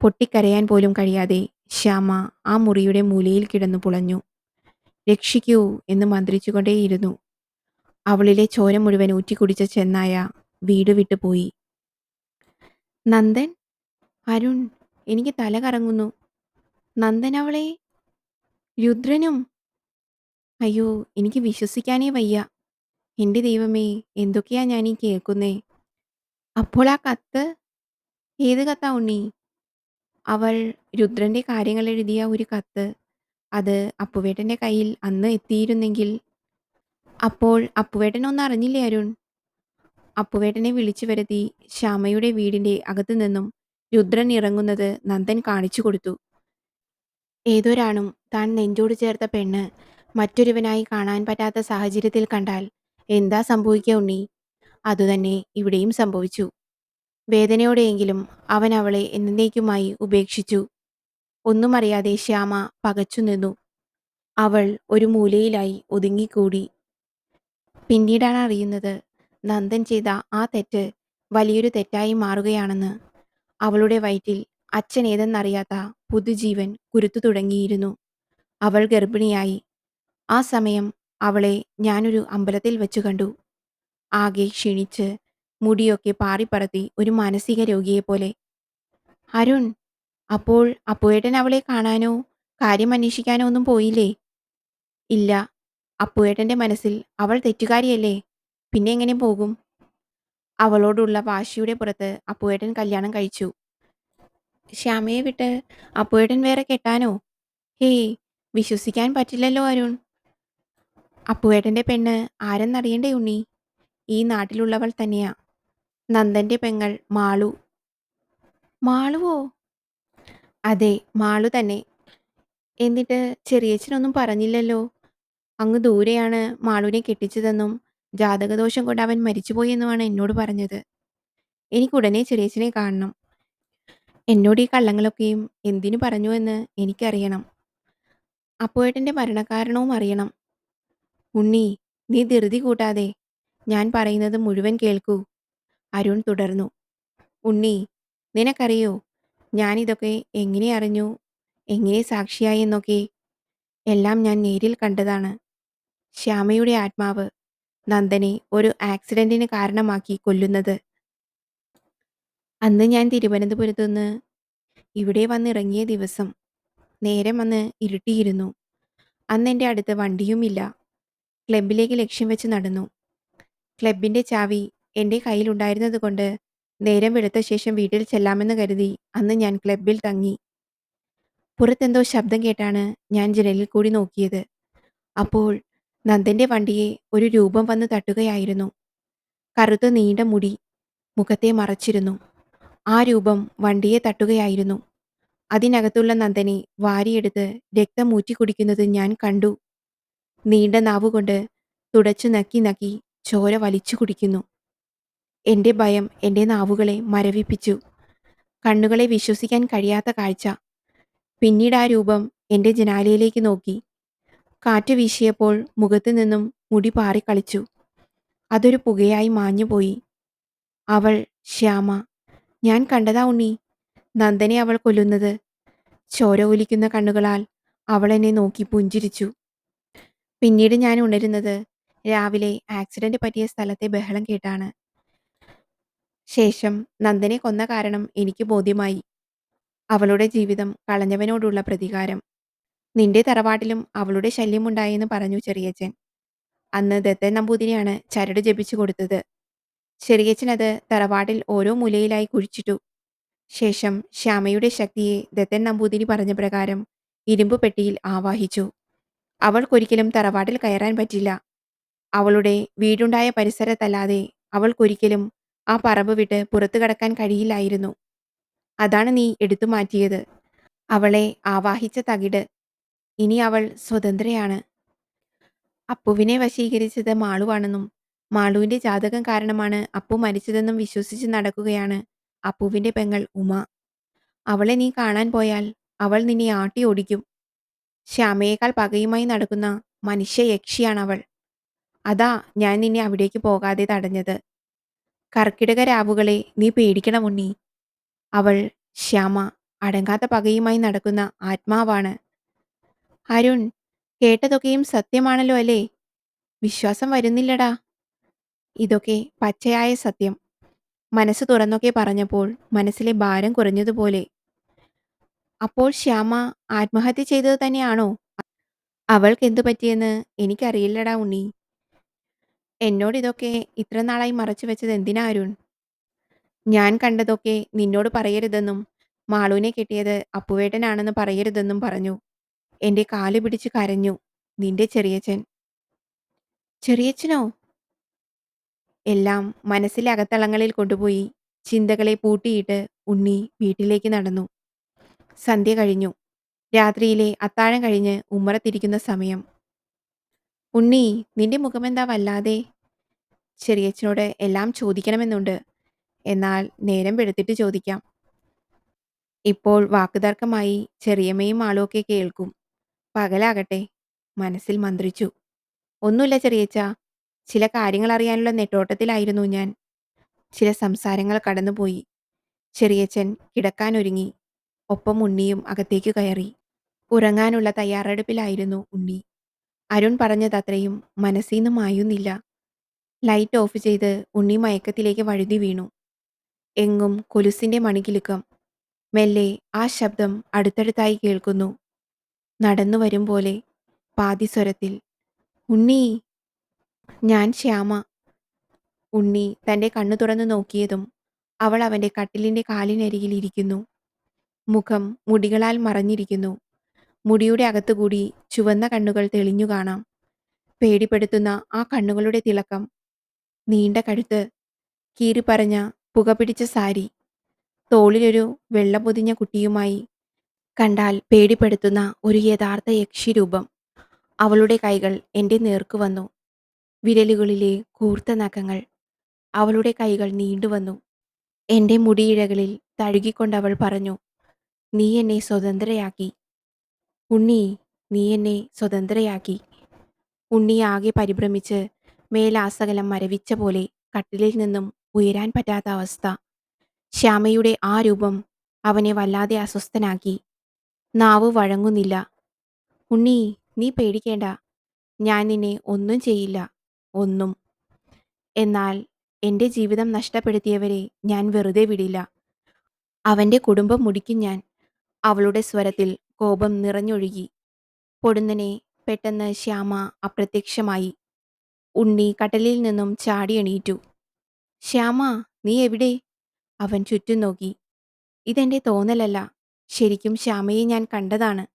പൊട്ടിക്കരയാൻ പോലും കഴിയാതെ ശ്യാമ ആ മുറിയുടെ മൂലയിൽ കിടന്നു പുളഞ്ഞു. രക്ഷിക്കൂ എന്ന് മന്ത്രിച്ചുകൊണ്ടേയിരുന്നു. അവളിലെ ചോര മുഴുവൻ ഊറ്റിക്കുടിച്ച ചെന്നായ വീട് വിട്ടുപോയി. നന്ദൻ, അരുൺ, എനിക്ക് തല കറങ്ങുന്നു. നന്ദൻ അവളെ, രുദ്രനും. അയ്യോ, എനിക്ക് വിശ്വസിക്കാനേ വയ്യ. എന്റെ ദൈവമേ, എന്തൊക്കെയാ ഞാൻ ഈ കേൾക്കുന്നേ? അപ്പോൾ ആ കത്ത്, ഏത് കത്താ ഉണ്ണി? അവൾ രുദ്രന്റെ കാര്യങ്ങൾ എഴുതിയ ഒരു കത്ത്. അത് അപ്പുവേട്ടന്റെ കയ്യിൽ അന്ന് എത്തിയിരുന്നെങ്കിൽ. അപ്പോൾ അപ്പുവേട്ടനൊന്നും അറിഞ്ഞില്ലേ അരുൺ? അപ്പുവേട്ടനെ വിളിച്ചു വരുത്തി ശ്യാമയുടെ വീടിന്റെ അകത്തു നിന്നും രുദ്രൻ ഇറങ്ങുന്നത് നന്ദൻ കാണിച്ചു കൊടുത്തു. ഏതൊരാണും താൻ നെഞ്ചോട് ചേർത്ത പെണ്ണ് മറ്റൊരുവനായി കാണാൻ പറ്റാത്ത സാഹചര്യത്തിൽ കണ്ടാൽ എന്താ സംഭവിക്കുക ഉണ്ണി? അതുതന്നെ ഇവിടെയും സംഭവിച്ചു. വേദനയോടെയെങ്കിലും അവൻ അവളെ എന്നേക്കുമായി ഉപേക്ഷിച്ചു. ഒന്നും അറിയാതെ ശ്യാമ പകച്ചു നിന്നു. അവൾ ഒരു മൂലയിലായി ഒതുങ്ങിക്കൂടി. പിന്നീടാണ് അറിയുന്നത് നന്ദൻ ചെയ്ത ആ തെറ്റ് വലിയൊരു തെറ്റായി മാറുകയാണെന്ന്. അവളുടെ വയറ്റിൽ അച്ഛൻ ഏതെന്നറിയാത്ത പുതുജീവൻ കുരുത്തു തുടങ്ങിയിരുന്നു. അവൾ ഗർഭിണിയായി. ആ സമയം അവളെ ഞാനൊരു അമ്പലത്തിൽ വെച്ചു കണ്ടു. ആകെ ക്ഷീണിച്ച് മുടിയൊക്കെ പാറിപ്പറത്തി ഒരു മാനസിക രോഗിയെപ്പോലെ. അരുൺ, അപ്പോൾ അപ്പുവേട്ടൻ അവളെ കാണാനോ കാര്യം അന്വേഷിക്കാനോ ഒന്നും പോയില്ലേ? ഇല്ല. അപ്പുവേട്ടന്റെ മനസ്സിൽ അവൾ തെറ്റുകാരിയല്ലേ, പിന്നെ എങ്ങനെ പോകും? അവളോടുള്ള വാശിയുടെ പുറത്ത് അപ്പുവേട്ടൻ കല്യാണം കഴിച്ചു. ശ്യാമയെ വിട്ട് അപ്പുവേട്ടൻ വേറെ കെട്ടാനോ? ഹേയ്, വിശ്വസിക്കാൻ പറ്റില്ലല്ലോ അരുൺ. അപ്പുവേട്ടന്റെ പെണ്ണ് ആരെന്നറിയണ്ടേ ഉണ്ണി? ഈ നാട്ടിലുള്ളവൾ തന്നെയാ. നന്ദന്റെ പെങ്ങൾ മാളു. മാളുവോ? അതെ, മാളു തന്നെ. എന്നിട്ട് ചെറിയച്ഛനൊന്നും പറഞ്ഞില്ലല്ലോ? അങ്ങ് ദൂരെയാണ് മാളുവിനെ കെട്ടിച്ചതെന്നും ജാതകദോഷം കൊണ്ട് അവൻ മരിച്ചുപോയെന്നുമാണ് എന്നോട് പറഞ്ഞത്. എനിക്കുടനെ ചെറിയച്ഛനെ കാണണം. എന്നോട് ഈ കള്ളങ്ങളൊക്കെയും എന്തിനു പറഞ്ഞു എന്ന് എനിക്കറിയണം. അപ്പുവേട്ടന്റെ മരണകാരണവും അറിയണം. ഉണ്ണി, നീ ധൃതി കൂട്ടാതെ ഞാൻ പറയുന്നത് മുഴുവൻ കേൾക്കൂ. അരുൺ തുടർന്നു. ഉണ്ണി, നിനക്കറിയോ ഞാനിതൊക്കെ എങ്ങനെ അറിഞ്ഞു, എങ്ങനെ സാക്ഷിയായി എന്നൊക്കെ? എല്ലാം ഞാൻ നേരിൽ കണ്ടതാണ്. ശ്യാമയുടെ ആത്മാവ് നന്ദനെ ഒരു ആക്സിഡന്റിന് കാരണമാക്കി കൊല്ലുന്നത്. അന്ന് ഞാൻ തിരുവനന്തപുരത്തുനിന്ന് ഇവിടെ വന്നിറങ്ങിയ ദിവസം നേരം വന്ന് ഇരുട്ടിയിരുന്നു. അന്ന് എൻ്റെ അടുത്ത് വണ്ടിയുമില്ല. ക്ലബിലേക്ക് ലക്ഷ്യം വെച്ച് നടന്നു. ക്ലബിന്റെ ചാവി എൻ്റെ കയ്യിലുണ്ടായിരുന്നത് കൊണ്ട് നേരം വെളുത്ത ശേഷം വീട്ടിൽ ചെല്ലാമെന്ന് കരുതി അന്ന് ഞാൻ ക്ലബിൽ തങ്ങി. പുറത്തെന്തോ ശബ്ദം കേട്ടാണ് ഞാൻ ജനലിൽ കൂടി നോക്കിയത്. അപ്പോൾ നന്ദന്റെ വണ്ടിയെ ഒരു രൂപം വന്ന് തട്ടുകയായിരുന്നു. കറുത്ത നീണ്ട മുടി മുഖത്തെ മറച്ചിരുന്നു. ആ രൂപം വണ്ടിയെ തട്ടുകയായിരുന്നു. അതിനകത്തുള്ള നന്ദനെ വാരിയെടുത്ത് രക്തം ഊറ്റി കുടിക്കുന്നത് ഞാൻ കണ്ടു. നീണ്ട നാവുകൊണ്ട് തുടച്ചു നക്കി നക്കി ചോര വലിച്ചു കുടിക്കുന്നു. എൻ്റെ ഭയം എൻ്റെ നാവുകളെ മരവിപ്പിച്ചു. കണ്ണുകളെ വിശ്വസിക്കാൻ കഴിയാത്ത കാഴ്ച. പിന്നീട് ആ രൂപം എൻ്റെ ജനാലയിലേക്ക് നോക്കി. കാറ്റ് വീശിയപ്പോൾ മുഖത്തു നിന്നും മുടി പാറിക്കളിച്ചു. അതൊരു പുകയായി മാഞ്ഞുപോയി. അവൾ ശ്യാമ. ഞാൻ കണ്ടതാ ഉണ്ണി, നന്ദനെ അവൾ കൊല്ലുന്നത്. ചോര ഒലിക്കുന്ന കണ്ണുകളാൽ അവൾ എന്നെ നോക്കി പുഞ്ചിരിച്ചു. പിന്നീട് ഞാൻ ഉണരുന്നത് രാവിലെ ആക്സിഡന്റ് പറ്റിയ സ്ഥലത്തെ ബഹളം കേട്ടാണ്. ശേഷം നന്ദനെ കൊന്ന കാരണം എനിക്ക് ബോധ്യമായി. അവളുടെ ജീവിതം കളഞ്ഞവനോടുള്ള പ്രതികാരം. നിന്റെ തറവാട്ടിലും അവളുടെ ശല്യമുണ്ടായെന്ന് പറഞ്ഞു ചെറിയച്ഛൻ. അന്ന് ദത്തൻ നമ്പൂതിരിയാണ് ചരട് ജപിച്ചു കൊടുത്തത്. ചെറിയച്ഛൻ അത് തറവാട്ടിൽ ഓരോ മൂലയിലായി കുഴിച്ചിട്ടു. ശേഷം ശ്യാമയുടെ ശക്തിയെ ദത്തൻ നമ്പൂതിരി പറഞ്ഞ പ്രകാരം ഇരുമ്പു പെട്ടിയിൽ ആവാഹിച്ചു. അവൾക്കൊരിക്കലും തറവാട്ടിൽ കയറാൻ പറ്റില്ല. അവളുടെ വീടുണ്ടായ പരിസരത്തല്ലാതെ അവൾക്കൊരിക്കലും ആ പറമ്പ് വിട്ട് പുറത്തു കടക്കാൻ കഴിയില്ലായിരുന്നു. അതാണ് നീ എടുത്തു മാറ്റിയത്, അവളെ ആവാഹിച്ച തകിട്. ഇനി അവൾ സ്വതന്ത്രയാണ്. അപ്പുവിനെ വശീകരിച്ചത് മാളുവാണെന്നും മാളുവിന്റെ ജാതകം കാരണമാണ് അപ്പു മരിച്ചതെന്നും വിശ്വസിച്ച് നടക്കുകയാണ് അപ്പുവിന്റെ പെങ്ങൾ ഉമ. അവളെ നീ കാണാൻ പോയാൽ അവൾ നിന്നെ ആട്ടി ഓടിക്കും. ശ്യാമയേക്കാൾ പകയുമായി നടക്കുന്ന മനുഷ്യയക്ഷിയാണവൾ. അതാ ഞാൻ നിന്നെ അവിടേക്ക് പോകാതെ തടഞ്ഞത്. കർക്കിടക രാവുകളെ നീ പേടിക്കണം ഉണ്ണി. അവൾ ശ്യാമ അടങ്ങാത്ത പകയുമായി നടക്കുന്ന ആത്മാവാണ്. അരുൺ, കേട്ടതൊക്കെയും സത്യമാണല്ലോ അല്ലേ? വിശ്വാസം വരുന്നില്ലടാ. ഇതൊക്കെ പച്ചയായ സത്യം. മനസ്സ് തുറന്നൊക്കെ പറഞ്ഞപ്പോൾ മനസ്സിലെ ഭാരം കുറഞ്ഞതുപോലെ. അപ്പോൾ ശ്യാമ ആത്മഹത്യ ചെയ്തത് തന്നെയാണോ? അവൾക്ക് എന്തു പറ്റിയെന്ന് എനിക്കറിയില്ലടാ ഉണ്ണി. എന്നോട് ഇതൊക്കെ ഇത്ര നാളായി മറച്ചു വെച്ചത് എന്തിനാ അരുൺ? ഞാൻ കണ്ടതൊക്കെ നിന്നോട് പറയരുതെന്നും മാളുവിനെ കെട്ടിയത് അപ്പുവേട്ടനാണെന്ന് പറയരുതെന്നും പറഞ്ഞു. എന്റെ കാല് പിടിച്ച് കരഞ്ഞു. നിന്റെ ചെറിയച്ഛൻ. ചെറിയച്ഛനോ? എല്ലാം മനസ്സിലെ അകത്തളങ്ങളിൽ കൊണ്ടുപോയി ചിന്തകളെ പൂട്ടിയിട്ട് ഉണ്ണി വീട്ടിലേക്ക് നടന്നു. സന്ധ്യ കഴിഞ്ഞു. രാത്രിയിലെ അത്താഴം കഴിഞ്ഞ് ഉമ്മറത്തിരിക്കുന്ന സമയം. ഉണ്ണി, നിന്റെ മുഖമെന്താ വല്ലാതെ? ചെറിയച്ഛനോട് എല്ലാം ചോദിക്കണമെന്നുണ്ട്. എന്നാൽ നേരം വെളുത്തിട്ട് ചോദിക്കാം. ഇപ്പോൾ വാക്കുതർക്കമായി ചെറിയമ്മയും ആളുമൊക്കെ കേൾക്കും. പകലാകട്ടെ, മനസ്സിൽ മന്ത്രിച്ചു. ഒന്നുമില്ല ചെറിയച്ഛാ. ചില കാര്യങ്ങൾ അറിയാനുള്ള നെട്ടോട്ടത്തിലായിരുന്നു ഞാൻ. ചില സംസാരങ്ങൾ കടന്നുപോയി. ചെറിയച്ഛൻ കിടക്കാനൊരുങ്ങി. ഒപ്പം ഉണ്ണിയും അകത്തേക്ക് കയറി. ഉറങ്ങാനുള്ള തയ്യാറെടുപ്പിലായിരുന്നു ഉണ്ണി. അരുൺ പറഞ്ഞതത്രയും മനസ്സീന്ന് മായുന്നില്ല. ലൈറ്റ് ഓഫ് ചെയ്ത് ഉണ്ണി മയക്കത്തിലേക്ക് വഴുതി വീണു. എങ്ങും കൊലുസിന്റെ മണികിലുക്കം. മെല്ലെ ആ ശബ്ദം അടുത്തടുത്തായി കേൾക്കുന്നു. നടന്നു വരും പോലെ പാതിസ്വരത്തിൽ. ഉണ്ണി. ഞാൻ ശ്യാമ. ഉണ്ണി തന്റെ കണ്ണു തുറന്നു നോക്കിയതും അവൾ അവന്റെ കട്ടിലിന്റെ കാലിനരികിൽ ഇരിക്കുന്നു. മുഖം മുടികളാൽ മറഞ്ഞിരിക്കുന്നു. മുടിയുടെ അകത്തുകൂടി ചുവന്ന കണ്ണുകൾ തെളിഞ്ഞു കാണാം. പേടിപ്പെടുത്തുന്ന ആ കണ്ണുകളുടെ തിളക്കം. നീണ്ട കഴുത്ത്, കീറിപ്പറഞ്ഞ പുകപിടിച്ച സാരി, തോളിലൊരു വെള്ള പൊതിഞ്ഞ കുട്ടിയുമായി. കണ്ടാൽ പേടിപ്പെടുത്തുന്ന ഒരു യഥാർത്ഥ യക്ഷിരൂപം. അവളുടെ കൈകൾ എന്റെ നേർക്ക് വന്നു. വിരലുകളിലെ കൂർത്ത നഖങ്ങൾ. അവളുടെ കൈകൾ നീണ്ടുവന്നു. എന്റെ മുടിയിഴകളിൽ തഴുകിക്കൊണ്ടവൾ പറഞ്ഞു, നീ എന്നെ സ്വതന്ത്രയാക്കി. ഉണ്ണി, നീ എന്നെ സ്വതന്ത്രയാക്കി. ഉണ്ണി ആകെ പരിഭ്രമിച്ച് മേലാസകലം മരവിച്ച പോലെ കട്ടിലിൽ നിന്നും ഉയരാൻ പറ്റാത്ത അവസ്ഥ. ശ്യാമയുടെ ആ രൂപം അവനെ വല്ലാതെ അസ്വസ്ഥനാക്കി. നാവ് വഴങ്ങുന്നില്ല. ഉണ്ണി, നീ പേടിക്കേണ്ട. ഞാൻ നിന്നെ ഒന്നും ചെയ്യില്ല. ഒന്നും. എന്നാൽ എന്റെ ജീവിതം നഷ്ടപ്പെടുത്തിയവരെ ഞാൻ വെറുതെ വിടില്ല. അവന്റെ കുടുംബം മുടിക്കും ഞാൻ. അവളുടെ സ്വരത്തിൽ കോപം നിറഞ്ഞൊഴുകി. പൊടുന്നനെ പെട്ടെന്ന് ശ്യാമ അപ്രത്യക്ഷമായി. ഉണ്ണി കട്ടലിൽ നിന്നും ചാടി എണീറ്റു. ശ്യാമ, നീ എവിടെ? അവൻ ചുറ്റും നോക്കി. ഇതെന്റെ തോന്നലല്ല. ശരിക്കും ശ്യാമയെ ഞാൻ കണ്ടതാണ്.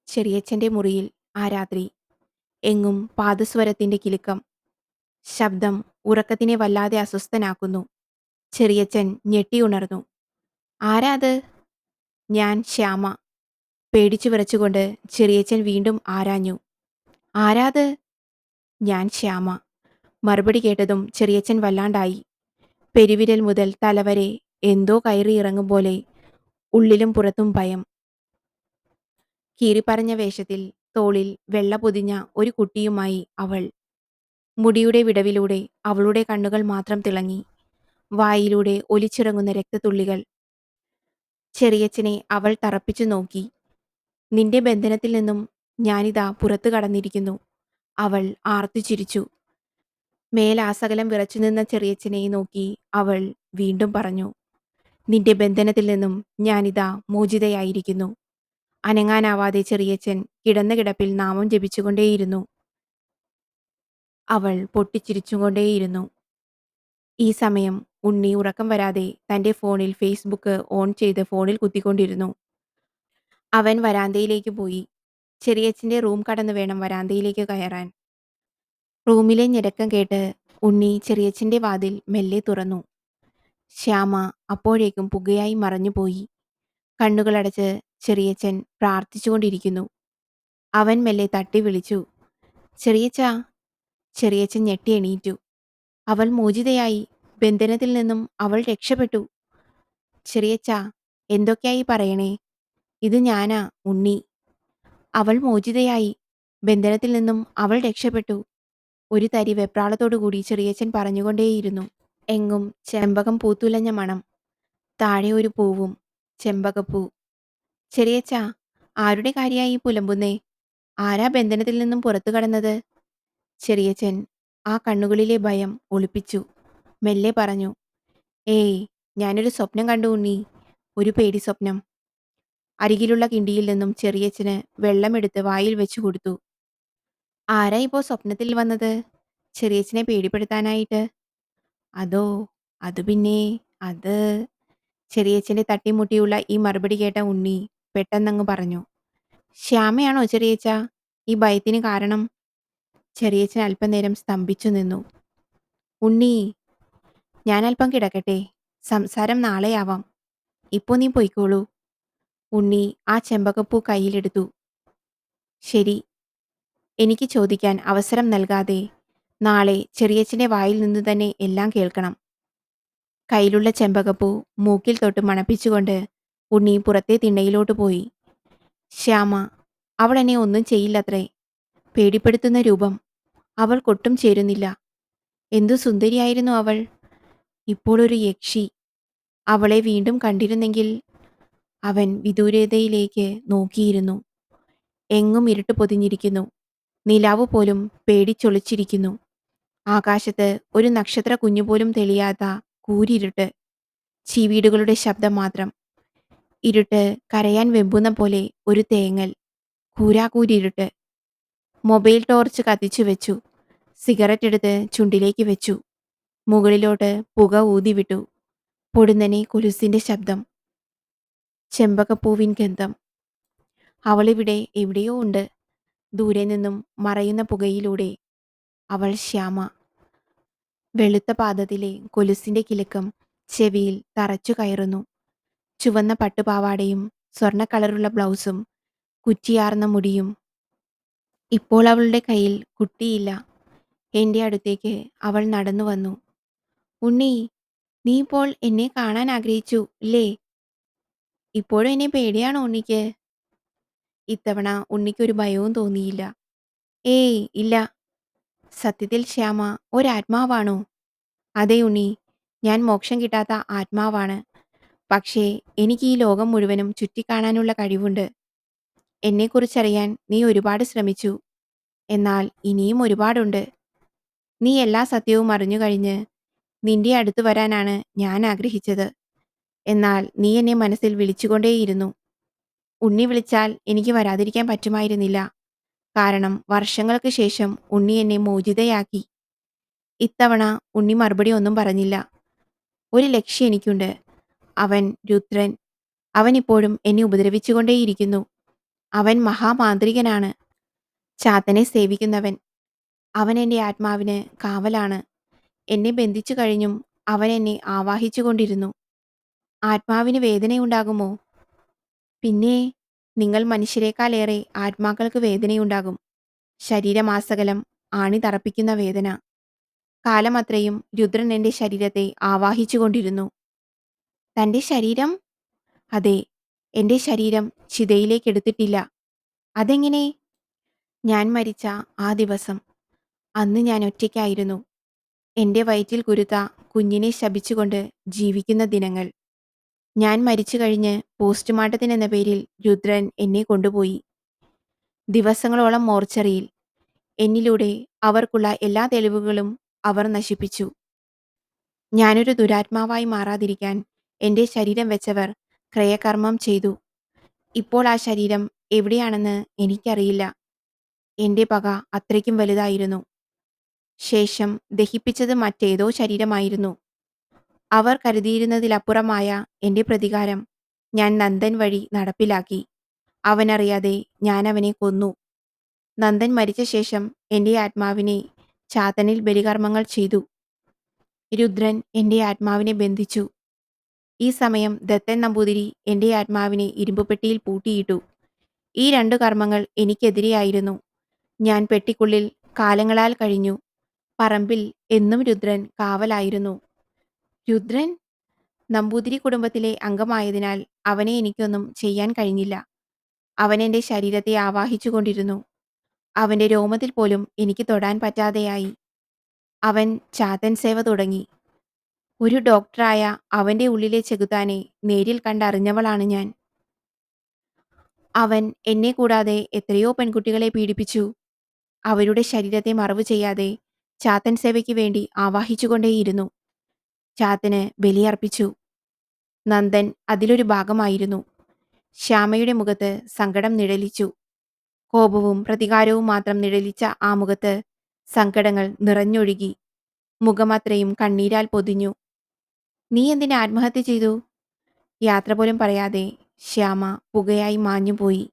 ചെറിയച്ഛന്റെ മുറിയിൽ ആ രാത്രി. എങ്ങും പാദസ്വരത്തിന്റെ കിലുക്കം. ശബ്ദം ഉറക്കത്തിനെ വല്ലാതെ അസ്വസ്ഥനാക്കുന്നു. ചെറിയച്ഛൻ ഞെട്ടിയുണർന്നു. ആരാ അത്? ഞാൻ ശ്യാമ. പേടിച്ചു വിറച്ചുകൊണ്ട് ചെറിയച്ഛൻ വീണ്ടും ആരാഞ്ഞു. ആരാത്? ഞാൻ ശ്യാമ. മറുപടി കേട്ടതും ചെറിയച്ഛൻ വല്ലാണ്ടായി. പെരുവിരൽ മുതൽ തലവരെ എന്തോ കയറിയിറങ്ങും പോലെ ഉള്ളിലും പുറത്തും ഭയം. കീറിപ്പറഞ്ഞ വേഷത്തിൽ തോളിൽ വെള്ള പൊതിഞ്ഞ ഒരു കുട്ടിയുമായി അവൾ. മുടിയുടെ വിടവിലൂടെ അവളുടെ കണ്ണുകൾ മാത്രം തിളങ്ങി. വായിലൂടെ ഒലിച്ചിറങ്ങുന്ന രക്തത്തുള്ളികൾ. ചെറിയച്ഛനെ അവൾ തറപ്പിച്ചു നോക്കി. നിന്റെ ബന്ധനത്തിൽ നിന്നും ഞാനിതാ പുറത്തു കടന്നിരിക്കുന്നു. അവൾ ആർത്തു ചിരിച്ചു. മേലാസകലം വിറച്ചുനിന്ന ചെറിയച്ഛനെ നോക്കി അവൾ വീണ്ടും പറഞ്ഞു, നിന്റെ ബന്ധനത്തിൽ നിന്നും ഞാനിതാ മോചിതയായിരിക്കുന്നു. അനങ്ങാനാവാതെ ചെറിയച്ഛൻ കിടന്ന കിടപ്പിൽ നാമം ജപിച്ചുകൊണ്ടേയിരുന്നു. അവൾ പൊട്ടിച്ചിരിച്ചുകൊണ്ടേയിരുന്നു. ഈ സമയം ഉണ്ണി ഉറക്കം വരാതെ തന്റെ ഫോണിൽ ഫേസ്ബുക്ക് ഓൺ ചെയ്ത് ഫോണിൽ കുത്തിക്കൊണ്ടിരുന്നു. അവൻ വരാന്തയിലേക്ക് പോയി. ചെറിയച്ഛന്റെ റൂം കടന്നു വേണം വരാന്തയിലേക്ക് കയറാൻ. റൂമിലെ ഞെരക്കം കേട്ട് ഉണ്ണി ചെറിയച്ഛന്റെ വാതിൽ മെല്ലെ തുറന്നു. ശ്യാമ അപ്പോഴേക്കും പുകയായി മറഞ്ഞുപോയി. കണ്ണുകളടച്ച് ചെറിയച്ഛൻ പ്രാർത്ഥിച്ചുകൊണ്ടിരിക്കുന്നു. അവൻ മെല്ലെ തട്ടി വിളിച്ചു, ചെറിയച്ഛാ. ചെറിയച്ഛൻ ഞെട്ടി എണീറ്റു. അവൾ മോചിതയായി. ബന്ധനത്തിൽ നിന്നും അവൾ രക്ഷപ്പെട്ടു. ചെറിയച്ഛാ, എന്തൊക്കെയായി പറയണേ? ഇത് ഞാനാ, ഉണ്ണി. അവൾ മോചിതയായി. ബന്ധനത്തിൽ നിന്നും അവൾ രക്ഷപ്പെട്ടു. ഒരു തരി വെപ്രാളത്തോടുകൂടി ചെറിയച്ഛൻ പറഞ്ഞുകൊണ്ടേയിരുന്നു. എങ്ങും ചെമ്പകം പൂത്തുലഞ്ഞ മണം. താഴെ ഒരു പൂവും. ചെമ്പകപ്പൂ. ചെറിയച്ഛാ, ആരുടെ കാര്യായി പുലമ്പുന്നേ? ആരാ ബന്ധനത്തിൽ നിന്നും പുറത്തു കടന്നത്? ചെറിയച്ഛൻ ആ കണ്ണുകളിലെ ഭയം ഒളിപ്പിച്ചു. മെല്ലെ പറഞ്ഞു, ഏയ്, ഞാനൊരു സ്വപ്നം കണ്ടു ഉണ്ണി. ഒരു പേടി സ്വപ്നം. അരികിലുള്ള കിണ്ടിയിൽ നിന്നും ചെറിയച്ഛന് വെള്ളമെടുത്ത് വായിൽ വെച്ചു കൊടുത്തു. ആരാ ഇപ്പോ സ്വപ്നത്തിൽ വന്നത്? ചെറിയച്ഛനെ പേടിപ്പെടുത്താനായിട്ട്. അതോ, അത് പിന്നെ അത്. ചെറിയച്ഛന്റെ തട്ടിമുട്ടിയുള്ള ഈ മറുപടി കേട്ട ഉണ്ണി പെട്ടെന്നങ്ങ് പറഞ്ഞു. ശ്യാമയാണോ ചെറിയച്ച ഈ ഭയത്തിന് കാരണം? ചെറിയച്ചൻ അല്പനേരം സ്തംഭിച്ചു നിന്നു. ഉണ്ണി, ഞാനല്പം കിടക്കട്ടെ. സംസാരം നാളെയാവാം. ഇപ്പോ നീ പൊയ്ക്കോളൂ. ഉണ്ണി ആ ചെമ്പകപ്പൂ കയ്യിലെടുത്തു. ശരി, എനിക്ക് ചോദിക്കാൻ അവസരം നൽകാതെ നാളെ ചെറിയച്ചന്റെ വായിൽ നിന്ന് തന്നെ എല്ലാം കേൾക്കണം. കയ്യിലുള്ള ചെമ്പകപ്പൂ മൂക്കിൽ തൊട്ട് മണപ്പിച്ചുകൊണ്ട് ഉണ്ണി പുറത്തെ തിണ്ണയിലോട്ട് പോയി. ശ്യാമ, അവൾ എന്നെ ഒന്നും ചെയ്യില്ലത്രേ. പേടിപ്പെടുത്തുന്ന രൂപം അവൾക്കൊട്ടും ചേരുന്നില്ല. എന്തു സുന്ദരിയായിരുന്നു അവൾ. ഇപ്പോൾ ഒരു യക്ഷി. അവളെ വീണ്ടും കണ്ടിരുന്നെങ്കിൽ. അവൻ വിദൂരതയിലേക്ക് നോക്കിയിരുന്നു. എങ്ങും ഇരുട്ട് പൊതിഞ്ഞിരിക്കുന്നു. നിലാവ് പോലും പേടിച്ചൊളിച്ചിരിക്കുന്നു. ആകാശത്ത് ഒരു നക്ഷത്ര കുഞ്ഞുപോലും തെളിയാത്ത കൂരിരുട്ട്. ചീവീടുകളുടെ ശബ്ദം മാത്രം. ഇരുട്ട് കരയാൻ വെമ്പുന്ന പോലെ ഒരു തേങ്ങൽ. കൂരാകൂരിരുട്ട്. മൊബൈൽ ടോർച്ച് കത്തിച്ചു വെച്ചു. സിഗരറ്റ് എടുത്ത് ചുണ്ടിലേക്ക് വെച്ചു. മുകളിലോട്ട് പുക ഊതിവിട്ടു. പൊടുന്നനെ കൊലുസിന്റെ ശബ്ദം. ചെമ്പകപ്പൂവിൻ ഗന്ധം. അവളിവിടെ എവിടെയോ ഉണ്ട്. ദൂരെ നിന്നും മറയുന്ന പുകയിലൂടെ. അവൾ ശ്യാമ. വെളുത്ത പാദത്തിലെ കൊലുസിന്റെ കിലുക്കം ചെവിയിൽ തറച്ചു കയറുന്നു. ചുവന്ന പട്ടുപാവാടയും സ്വർണ്ണ കളറുള്ള ബ്ലൗസും കുറ്റിയാർന്ന മുടിയും. ഇപ്പോൾ അവളുടെ കയ്യിൽ കുട്ടിയില്ല. എന്റെ അടുത്തേക്ക് അവൾ നടന്നു വന്നു. ഉണ്ണി, നീ ഇപ്പോൾ എന്നെ കാണാൻ ആഗ്രഹിച്ചു ഇല്ലേ? ഇപ്പോഴും എന്നെ പേടിയാണോ ഉണ്ണിക്ക്? ഇത്തവണ ഉണ്ണിക്കൊരു ഭയവും തോന്നിയില്ല. ഏയ് ഇല്ല. സത്യത്തിൽ ശ്യാമ ഒരാത്മാവാണോ? അതെ ഉണ്ണി, ഞാൻ മോക്ഷം കിട്ടാത്ത ആത്മാവാണ്. പക്ഷേ എനിക്ക് ഈ ലോകം മുഴുവനും ചുറ്റിക്കാണാനുള്ള കഴിവുണ്ട്. എന്നെക്കുറിച്ചറിയാൻ നീ ഒരുപാട് ശ്രമിച്ചു. എന്നാൽ ഇനിയും ഒരുപാടുണ്ട്. നീ എല്ലാ സത്യവും അറിഞ്ഞു കഴിഞ്ഞ് നിന്റെ അടുത്ത് വരാനാണ് ഞാൻ ആഗ്രഹിച്ചത്. എന്നാൽ നീ എന്നെ മനസ്സിൽ വിളിച്ചുകൊണ്ടേയിരുന്നു. ഉണ്ണി വിളിച്ചാൽ എനിക്ക് വരാതിരിക്കാൻ പറ്റുമായിരുന്നില്ല. കാരണം വർഷങ്ങൾക്ക് ശേഷം ഉണ്ണി എന്നെ മോചിതയാക്കി. ഇത്തവണ ഉണ്ണി മറുപടി ഒന്നും പറഞ്ഞില്ല. ഒരു ലക്ഷ്യം എനിക്കുണ്ട്. അവൻ രുദ്രൻ. അവൻ ഇപ്പോഴും എന്നെ ഉപദ്രവിച്ചുകൊണ്ടേയിരിക്കുന്നു. അവൻ മഹാമാന്ത്രികനാണ്. ചാത്തനെ സേവിക്കുന്നവൻ. അവൻ എൻ്റെ ആത്മാവിന് കാവലാണ്. എന്നെ ബന്ധിച്ചു കഴിഞ്ഞും അവൻ എന്നെ ആവാഹിച്ചുകൊണ്ടിരുന്നു. ആത്മാവിന് വേദനയുണ്ടാകുമോ? പിന്നെ, നിങ്ങൾ മനുഷ്യരെക്കാളേറെ ആത്മാക്കൾക്ക് വേദനയുണ്ടാകും. ശരീരമാസകലം ആണി തറപ്പിക്കുന്ന വേദന. കാലമത്രയും രുദ്രൻ എൻ്റെ ശരീരത്തെ ആവാഹിച്ചുകൊണ്ടിരുന്നു. തൻ്റെ ശരീരം? അതെ, എൻ്റെ ശരീരം ചിതയിലേക്കെടുത്തിട്ടില്ല. അതെങ്ങനെ? ഞാൻ മരിച്ച ആ ദിവസം. അന്ന് ഞാൻ ഒറ്റയ്ക്കായിരുന്നു. എൻ്റെ വയറ്റിൽ കുരുത്ത കുഞ്ഞിനെ ശപിച്ചുകൊണ്ട് ജീവിക്കുന്ന ദിനങ്ങൾ. ഞാൻ മരിച്ചു കഴിഞ്ഞ് പോസ്റ്റ്മോർട്ടത്തിനെന്ന പേരിൽ രുദ്രൻ എന്നെ കൊണ്ടുപോയി. ദിവസങ്ങളോളം മോർച്ചറിയിൽ. എന്നിലൂടെ അവർക്കുള്ള എല്ലാ തെളിവുകളും അവർ നശിപ്പിച്ചു. ഞാനൊരു ദുരാത്മാവായി മാറാതിരിക്കാൻ എൻ്റെ ശരീരം വെച്ചവർ ക്രയകർമ്മം ചെയ്തു. ഇപ്പോൾ ആ ശരീരം എവിടെയാണെന്ന് എനിക്കറിയില്ല. എൻ്റെ പക അത്രയ്ക്കും വലുതായിരുന്നു. ശേഷം ദഹിപ്പിച്ചത് മറ്റേതോ ശരീരമായിരുന്നു. അവർ കരുതിയിരുന്നതിലപ്പുറമായ എൻ്റെ പ്രതികാരം ഞാൻ നന്ദൻ വഴി നടപ്പിലാക്കി. അവനറിയാതെ ഞാൻ അവനെ കൊന്നു. നന്ദൻ മരിച്ച ശേഷം എൻ്റെ ആത്മാവിനെ ചാത്തനിൽ ബലികർമ്മങ്ങൾ ചെയ്തു. രുദ്രൻ എൻ്റെ ആത്മാവിനെ ബന്ധിച്ചു. ഈ സമയം ദത്തൻ നമ്പൂതിരി എൻ്റെ ആത്മാവിനെ ഇരുമ്പുപെട്ടിയിൽ പൂട്ടിയിട്ടു. ഈ രണ്ടു കർമ്മങ്ങൾ എനിക്കെതിരെയായിരുന്നു. ഞാൻ പെട്ടിക്കുള്ളിൽ കാലങ്ങളാൽ കഴിഞ്ഞു. പറമ്പിൽ എന്നും രുദ്രൻ കാവലായിരുന്നു. രുദ്രൻ നമ്പൂതിരി കുടുംബത്തിലെ അംഗമായതിനാൽ അവനെ എനിക്കൊന്നും ചെയ്യാൻ കഴിഞ്ഞില്ല. അവൻ എൻ്റെ ശരീരത്തെ ആവാഹിച്ചുകൊണ്ടിരുന്നു. അവൻ്റെ രോമത്തിൽ പോലും എനിക്ക് തൊടാൻ പറ്റാതെയായി. അവൻ ചാത്തൻ സേവ തുടങ്ങി. ഒരു ഡോക്ടറായ അവൻ്റെ ഉള്ളിലെ ചെകുത്താനെ നേരിൽ കണ്ടറിഞ്ഞവളാണ് ഞാൻ. അവൻ എന്നെ കൂടാതെ എത്രയോ പെൺകുട്ടികളെ പീഡിപ്പിച്ചു. അവരുടെ ശരീരത്തെ മറവു ചെയ്യാതെ ചാത്തൻ സേവയ്ക്ക് വേണ്ടി ആവാഹിച്ചുകൊണ്ടേയിരുന്നു. ചാത്തന് ബലിയർപ്പിച്ചു. നന്ദൻ അതിലൊരു ഭാഗമായിരുന്നു. ശ്യാമയുടെ മുഖത്ത് സങ്കടം നിഴലിച്ചു. കോപവും പ്രതികാരവും മാത്രം നിഴലിച്ച ആ മുഖത്ത് സങ്കടങ്ങൾ നിറഞ്ഞൊഴുകി. മുഖമത്രയും കണ്ണീരാൽ പൊതിഞ്ഞു. നീ എന്തിന് ആത്മഹത്യ ചെയ്തു? യാത്ര പോലും പറയാതെ ശ്യാമ പുകയായി മാഞ്ഞുപോയി.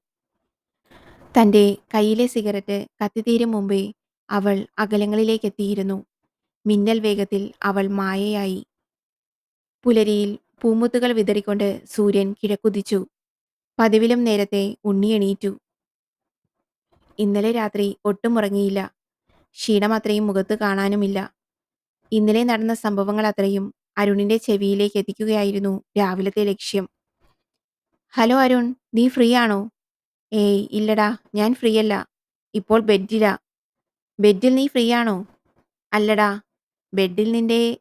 തന്റെ കയ്യിലെ സിഗരറ്റ് കത്തിത്തീരും മുമ്പേ അവൾ അകലങ്ങളിലേക്കെത്തിയിരുന്നു. മിന്നൽ വേഗത്തിൽ അവൾ മായയായി. പുലരിയിൽ പൂമുത്തുകൾ വിതറിക്കൊണ്ട് സൂര്യൻ കിഴക്കുദിച്ചു. പതിവിലും നേരത്തെ ഉണ്ണി എണീറ്റു. ഇന്നലെ രാത്രി ഒട്ടും ഉറങ്ങിയില്ല. ക്ഷീണം അത്രയും മുഖത്ത് കാണാനുമില്ല. ഇന്നലെ നടന്ന സംഭവങ്ങൾ അത്രയും അരുണിന്റെ ചെവിയിലേക്ക് എത്തിക്കുകയായിരുന്നു രാവിലത്തെ ലക്ഷ്യം. ഹലോ അരുൺ, നീ ഫ്രീ ആണോ? ഏയ് ഇല്ലടാ, ഞാൻ ഫ്രീ അല്ല. ഇപ്പോൾ ബെഡിലാ. ബെഡിൽ നീ ഫ്രീ ആണോ? അല്ലടാ, ബെഡിൽ നിന്റെ.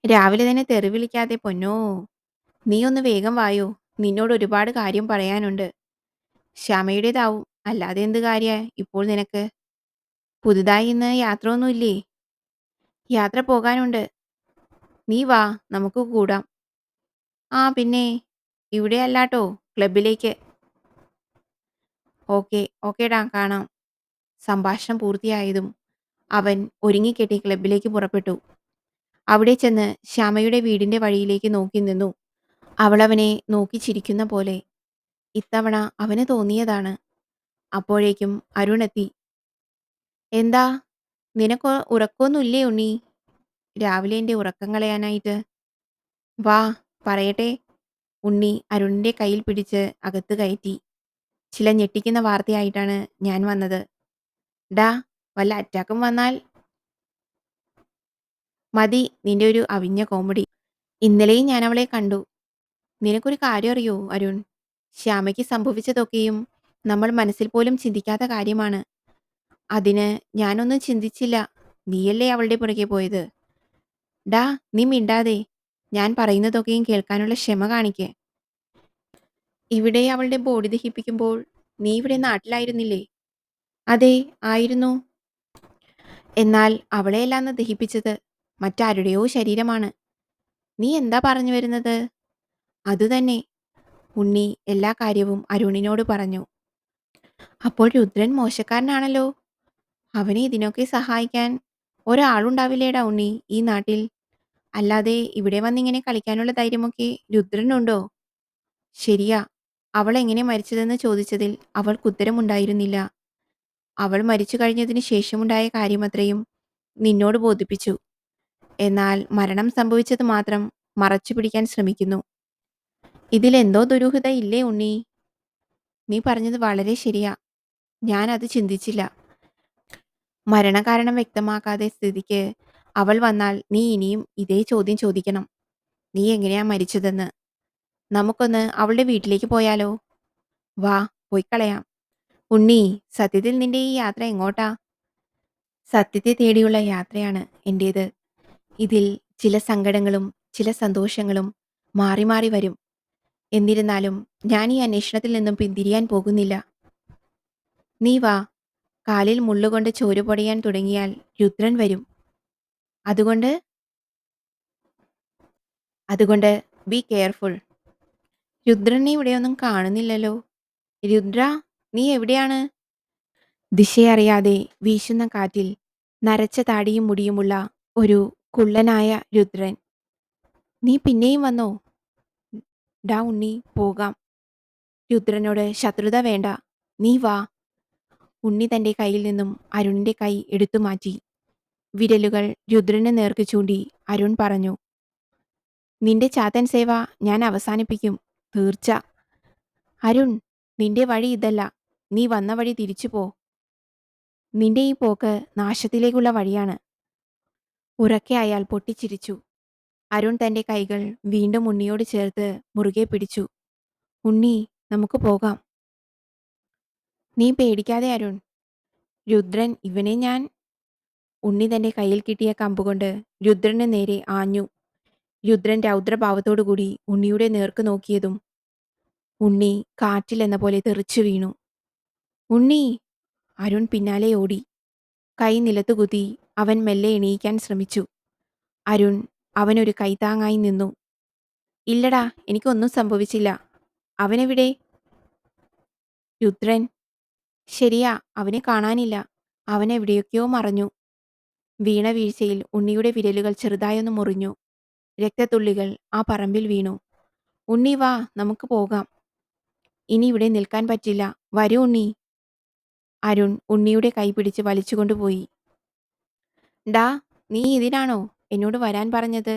രാവിലെ തന്നെ തെറി വിളിക്കാതെ പൊന്നോ. നീ ഒന്ന് വേഗം വായോ, നിന്നോട് ഒരുപാട് കാര്യം പറയാനുണ്ട്. ശ്യാമയുടേതാവും, അല്ലാതെ എന്ത് കാര്യ ഇപ്പോൾ നിനക്ക്? പുതുതായി ഇന്ന് യാത്ര ഒന്നുമില്ലേ? യാത്ര പോകാനുണ്ട്. നീ വാ, നമുക്ക് കൂടാം. ആ പിന്നെ, ഇവിടെ അല്ലാട്ടോ, ക്ലബിലേക്ക്. ഓക്കെ ഓക്കേടാ, കാണാം. സംഭാഷണം പൂർത്തിയായതും അവൻ ഒരുങ്ങിക്കെട്ടി ക്ലബിലേക്ക് പുറപ്പെട്ടു. അവിടെ ചെന്ന് ശ്യാമയുടെ വീടിന്റെ വഴിയിലേക്ക് നോക്കി നിന്നു. അവളവനെ നോക്കി ചിരിക്കുന്ന പോലെ. ഇത്തവണ അവന് തോന്നിയതാണ്. അപ്പോഴേക്കും അരുൺ എത്തി. എന്താ, നിനക്ക് ഉറക്കമൊന്നുമില്ലേ ഉണ്ണി? രാവിലെ എൻ്റെ ഉറക്കം കളയാനായിട്ട്. വാ, പറയട്ടെ. ഉണ്ണി അരുണിന്റെ കയ്യിൽ പിടിച്ച് അകത്ത് കയറ്റി. ചില ഞെട്ടിക്കുന്ന വാർത്തയായിട്ടാണ് ഞാൻ വന്നത്. ഡാ, വല്ല അറ്റാക്കും വന്നാൽ? മതി നിന്റെ ഒരു അവിഞ്ഞ കോമഡി. ഇന്നലെയും ഞാൻ അവളെ കണ്ടു. നിനക്കൊരു കാര്യം അറിയോ അരുൺ? ശ്യാമയ്ക്ക് സംഭവിച്ചതൊക്കെയും നമ്മൾ മനസ്സിൽ പോലും ചിന്തിക്കാത്ത കാര്യമാണ്. അതിന് ഞാനൊന്നും ചിന്തിച്ചില്ല. നീയല്ലേ അവളുടെ പുറകെ പോയത്. ഡാ, നീ മിണ്ടാതെ. ഞാൻ പറയുന്നതൊക്കെയും കേൾക്കാനുള്ള ക്ഷമ കാണിക്ക്. ഇവിടെ അവളുടെ ബോഡി ദഹിപ്പിക്കുമ്പോൾ നീ ഇവിടെ നാട്ടിലായിരുന്നില്ലേ? അതെ, ആയിരുന്നു. എന്നാൽ അവളെയല്ലാന്ന് ദഹിപ്പിച്ചത് മറ്റാരുടെയോ ശരീരമാണ്. നീ എന്താ പറഞ്ഞു വരുന്നത്? അതുതന്നെ. ഉണ്ണി എല്ലാ കാര്യവും അരുണിനോട് പറഞ്ഞു. അപ്പോൾ രുദ്രൻ മോശക്കാരനാണല്ലോ. അവനെ ഇതിനൊക്കെ സഹായിക്കാൻ ഒരാളുണ്ടാവില്ലേടാ ഉണ്ണി ഈ നാട്ടിൽ. അല്ലാതെ ഇവിടെ വന്നിങ്ങനെ കളിക്കാനുള്ള ധൈര്യമൊക്കെ രുദ്രനുണ്ടോ? ശരിയാ, അവൾ എങ്ങനെ മരിച്ചതെന്ന് ചോദിച്ചതിൽ അവൾക്ക് ഉത്തരമുണ്ടായിരുന്നില്ല. അവൾ മരിച്ചു കഴിഞ്ഞതിന് ശേഷമുണ്ടായ കാര്യമത്രയും നിന്നോട് ബോധിപ്പിച്ചു. എന്നാൽ മരണം സംഭവിച്ചത് മാത്രം മറച്ചു പിടിക്കാൻ ശ്രമിക്കുന്നു. ഇതിലെന്തോ ദുരൂഹത ഇല്ലേ ഉണ്ണി? നീ പറഞ്ഞത് വളരെ ശരിയാ. ഞാൻ അത് ചിന്തിച്ചില്ല. മരണകാരണം വ്യക്തമാക്കാതെ സ്ഥിതിക്ക് അവൾ വന്നാൽ നീ ഇനിയും ഇതേ ചോദ്യം ചോദിക്കണം. നീ എങ്ങനെയാ മരിച്ചതെന്ന്. നമുക്കൊന്ന് അവളുടെ വീട്ടിലേക്ക് പോയാലോ? വാ, പോയിക്കളയാം. ഉണ്ണി, സത്യത്തിൽ നിന്റെ ഈ യാത്ര എങ്ങോട്ടാ? സത്യത്തെ തേടിയുള്ള യാത്രയാണ് എൻ്റേത്. ഇതിൽ ചില സങ്കടങ്ങളും ചില സന്തോഷങ്ങളും മാറി മാറി വരും. എന്നിരുന്നാലും ഞാൻ ഈ അന്വേഷണത്തിൽ നിന്നും പിന്തിരിയാൻ പോകുന്നില്ല. നീ വാ. കാലിൽ മുള്ളുകൊണ്ട് ചോര പൊടിയാൻ തുടങ്ങിയാൽ രുദ്രൻ വരും. അതുകൊണ്ട് അതുകൊണ്ട് ബി കെയർഫുൾ. രുദ്രനെ ഇവിടെയൊന്നും കാണുന്നില്ലല്ലോ. രുദ്ര, നീ എവിടെയാണ്? ദിശയറിയാതെ വീശുന്ന കാറ്റിൽ നരച്ച താടിയും മുടിയുമുള്ള ഒരു കുള്ളനായ രുദ്രൻ. നീ പിന്നെയും വന്നോ? ഡാ ഉണ്ണി, പോകാം. രുദ്രനോട് ശത്രുത വേണ്ട. നീ വാ. ഉണ്ണി തന്റെ കയ്യിൽ നിന്നും അരുണിന്റെ കൈ എടുത്തു മാറ്റി. വിരലുകൾ രുദ്രന് നേർക്ക് ചൂണ്ടി അരുൺ പറഞ്ഞു. നിന്റെ ചാത്തൻ സേവ ഞാൻ അവസാനിപ്പിക്കും, തീർച്ച. അരുൺ, നിന്റെ വഴി ഇതല്ല. നീ വന്ന വഴി തിരിച്ചു പോ. നിന്റെ ഈ പോക്ക് നാശത്തിലേക്കുള്ള വഴിയാണ്. ഉറക്കെ അയാൾ പൊട്ടിച്ചിരിച്ചു. അരുൺ തന്റെ കൈകൾ വീണ്ടും ഉണ്ണിയോട് ചേർത്ത് മുറുകെ പിടിച്ചു. ഉണ്ണി, നമുക്ക് പോകാം. നീ പേടിക്കാതെ അരുൺ. രുദ്രൻ ഇവനെ ഞാൻ. ഉണ്ണി തന്റെ കയ്യിൽ കിട്ടിയ കമ്പുകൊണ്ട് രുദ്രന് നേരെ ആഞ്ഞു. രുദ്രൻ രൗദ്രഭാവത്തോടുകൂടി ഉണ്ണിയുടെ നേർക്ക് നോക്കിയതും ഉണ്ണി കാറ്റിലെന്ന പോലെ തെറിച്ചു വീണു. ഉണ്ണി! അരുൺ പിന്നാലെ ഓടി. കൈ നിലത്തുകുത്തി അവൻ മെല്ലെ എണീക്കാൻ ശ്രമിച്ചു. അരുൺ അവനൊരു കൈത്താങ്ങായി നിന്നു. ഇല്ലടാ, എനിക്കൊന്നും സംഭവിച്ചില്ല. അവനെവിടെ? രുദ്രൻ. ശരിയാ, അവനെ കാണാനില്ല. അവൻ എവിടെയൊക്കെയോ മറഞ്ഞു. വീണ വീഴ്ചയിൽ ഉണ്ണിയുടെ വിരലുകൾ ചെറുതായൊന്ന് മുറിഞ്ഞു. രക്തത്തുള്ളികൾ ആ പറമ്പിൽ വീണു. ഉണ്ണി വാ, നമുക്ക് പോകാം. ഇനി ഇവിടെ നിൽക്കാൻ പറ്റില്ല. വരൂ ഉണ്ണി. അരുൺ ഉണ്ണിയുടെ കൈ പിടിച്ച് വലിച്ചുകൊണ്ടുപോയി. ഡാ, നീ ഇതിനാണോ എന്നോട് വരാൻ പറഞ്ഞത്?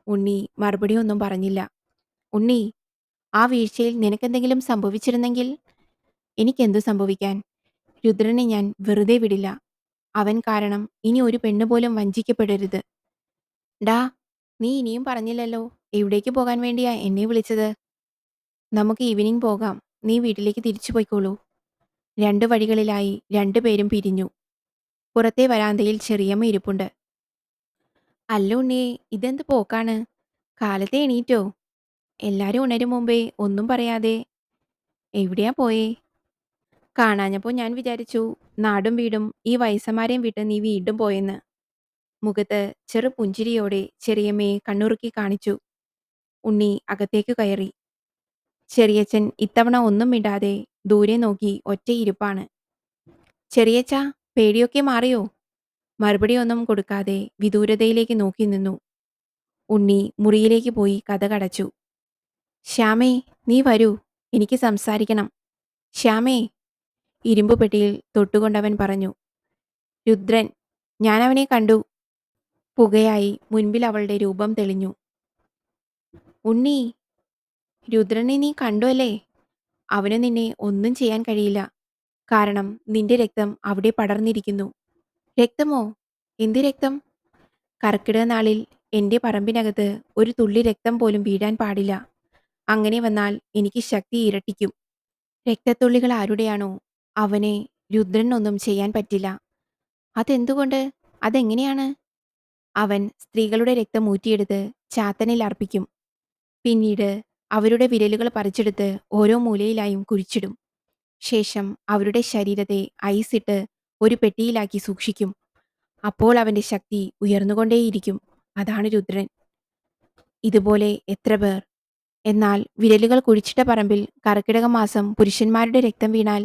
ഉണ്ണി മറുപടിയൊന്നും പറഞ്ഞില്ല. ഉണ്ണി, ആ വീഴ്ചയിൽ നിനക്കെന്തെങ്കിലും സംഭവിച്ചിരുന്നെങ്കിൽ? എനിക്കെന്തു സംഭവിക്കാൻ? രുദ്രനെ ഞാൻ വെറുതെ വിടില്ല. അവൻ കാരണം ഇനി ഒരു പെണ്ണ് പോലും വഞ്ചിക്കപ്പെടരുത്. ഡാ, നീ ഇനിയും പറഞ്ഞില്ലല്ലോ എവിടേക്ക് പോകാൻ വേണ്ടിയാ എന്നെ വിളിച്ചത്? നമുക്ക് ഈവനിങ് പോകാം. നീ വീട്ടിലേക്ക് തിരിച്ചു പോയിക്കോളൂ. രണ്ടു വഴികളിലായി രണ്ടുപേരും പിരിഞ്ഞു. പുറത്തെ വരാന്തയിൽ ചെറിയമ്മ ഇരിപ്പുണ്ട്. അല്ല ഉണ്ണിയെ, ഇതെന്ത് പോക്കാണ്? കാലത്തെ എണീറ്റോ? എല്ലാരും ഉണരും മുമ്പേ ഒന്നും പറയാതെ എവിടെയാ പോയേ? കാണാഞ്ഞപ്പോ ഞാൻ വിചാരിച്ചു നാടും വീടും ഈ വയസ്സന്മാരെയും വിട്ട് നീ വീണ്ടും പോയെന്ന്. മുഖത്ത് ചെറു പുഞ്ചിരിയോടെ ചെറിയമ്മയെ കണ്ണുറുക്കി കാണിച്ചു. ഉണ്ണി അകത്തേക്ക് കയറി. ചെറിയച്ഛൻ ഇത്തവണ ഒന്നും മിണ്ടാതെ ദൂരെ നോക്കി ഒറ്റയിരിപ്പാണ്. ചെറിയച്ഛാ, പേടിയൊക്കെ മാറിയോ? മറുപടിയൊന്നും കൊടുക്കാതെ വിദൂരതയിലേക്ക് നോക്കി നിന്നു. ഉണ്ണി മുറിയിലേക്ക് പോയി കതകടച്ചു. ശ്യാമേ, നീ വരൂ, എനിക്ക് സംസാരിക്കണം. ശ്യാമേ, ഇരുമ്പുപെട്ടിയിൽ തൊട്ടുകൊണ്ടവൻ പറഞ്ഞു. രുദ്രൻ, ഞാനവനെ കണ്ടു. പുകയായി മുൻപിൽ അവളുടെ രൂപം തെളിഞ്ഞു. ഉണ്ണി, രുദ്രനെ നീ കണ്ടു അല്ലേ? അവന് നിന്നെ ഒന്നും ചെയ്യാൻ കഴിയില്ല. കാരണം നിന്റെ രക്തം അവിടെ പടർന്നിരിക്കുന്നു. രക്തമോ? എന്ത് രക്തം? കർക്കിടക നാളിൽ എന്റെ പറമ്പിനകത്ത് ഒരു തുള്ളി രക്തം പോലും വീഴാൻ പാടില്ല. അങ്ങനെ വന്നാൽ എനിക്ക് ശക്തി ഇരട്ടിക്കും. രക്തത്തുള്ളികൾ ആരുടെയാണോ അവനെ രുദ്രനൊന്നും ചെയ്യാൻ പറ്റില്ല. അതെന്തുകൊണ്ട്? അതെങ്ങനെയാണ്? അവൻ സ്ത്രീകളുടെ രക്തം ഊറ്റിയെടുത്ത് ചാത്തനിൽ അർപ്പിക്കും. പിന്നീട് അവരുടെ വിരലുകൾ പറിച്ചെടുത്ത് ഓരോ മൂലയിലായും കുഴിച്ചിടും. ശേഷം അവരുടെ ശരീരത്തെ ഐസിട്ട് ഒരു പെട്ടിയിലാക്കി സൂക്ഷിക്കും. അപ്പോൾ അവന്റെ ശക്തി ഉയർന്നുകൊണ്ടേയിരിക്കും. അതാണ് രുദ്രൻ. ഇതുപോലെ എത്ര പേർ. എന്നാൽ വിരലുകൾ കുഴിച്ചിട്ട പറമ്പിൽ കർക്കിടക മാസം പുരുഷന്മാരുടെ രക്തം വീണാൽ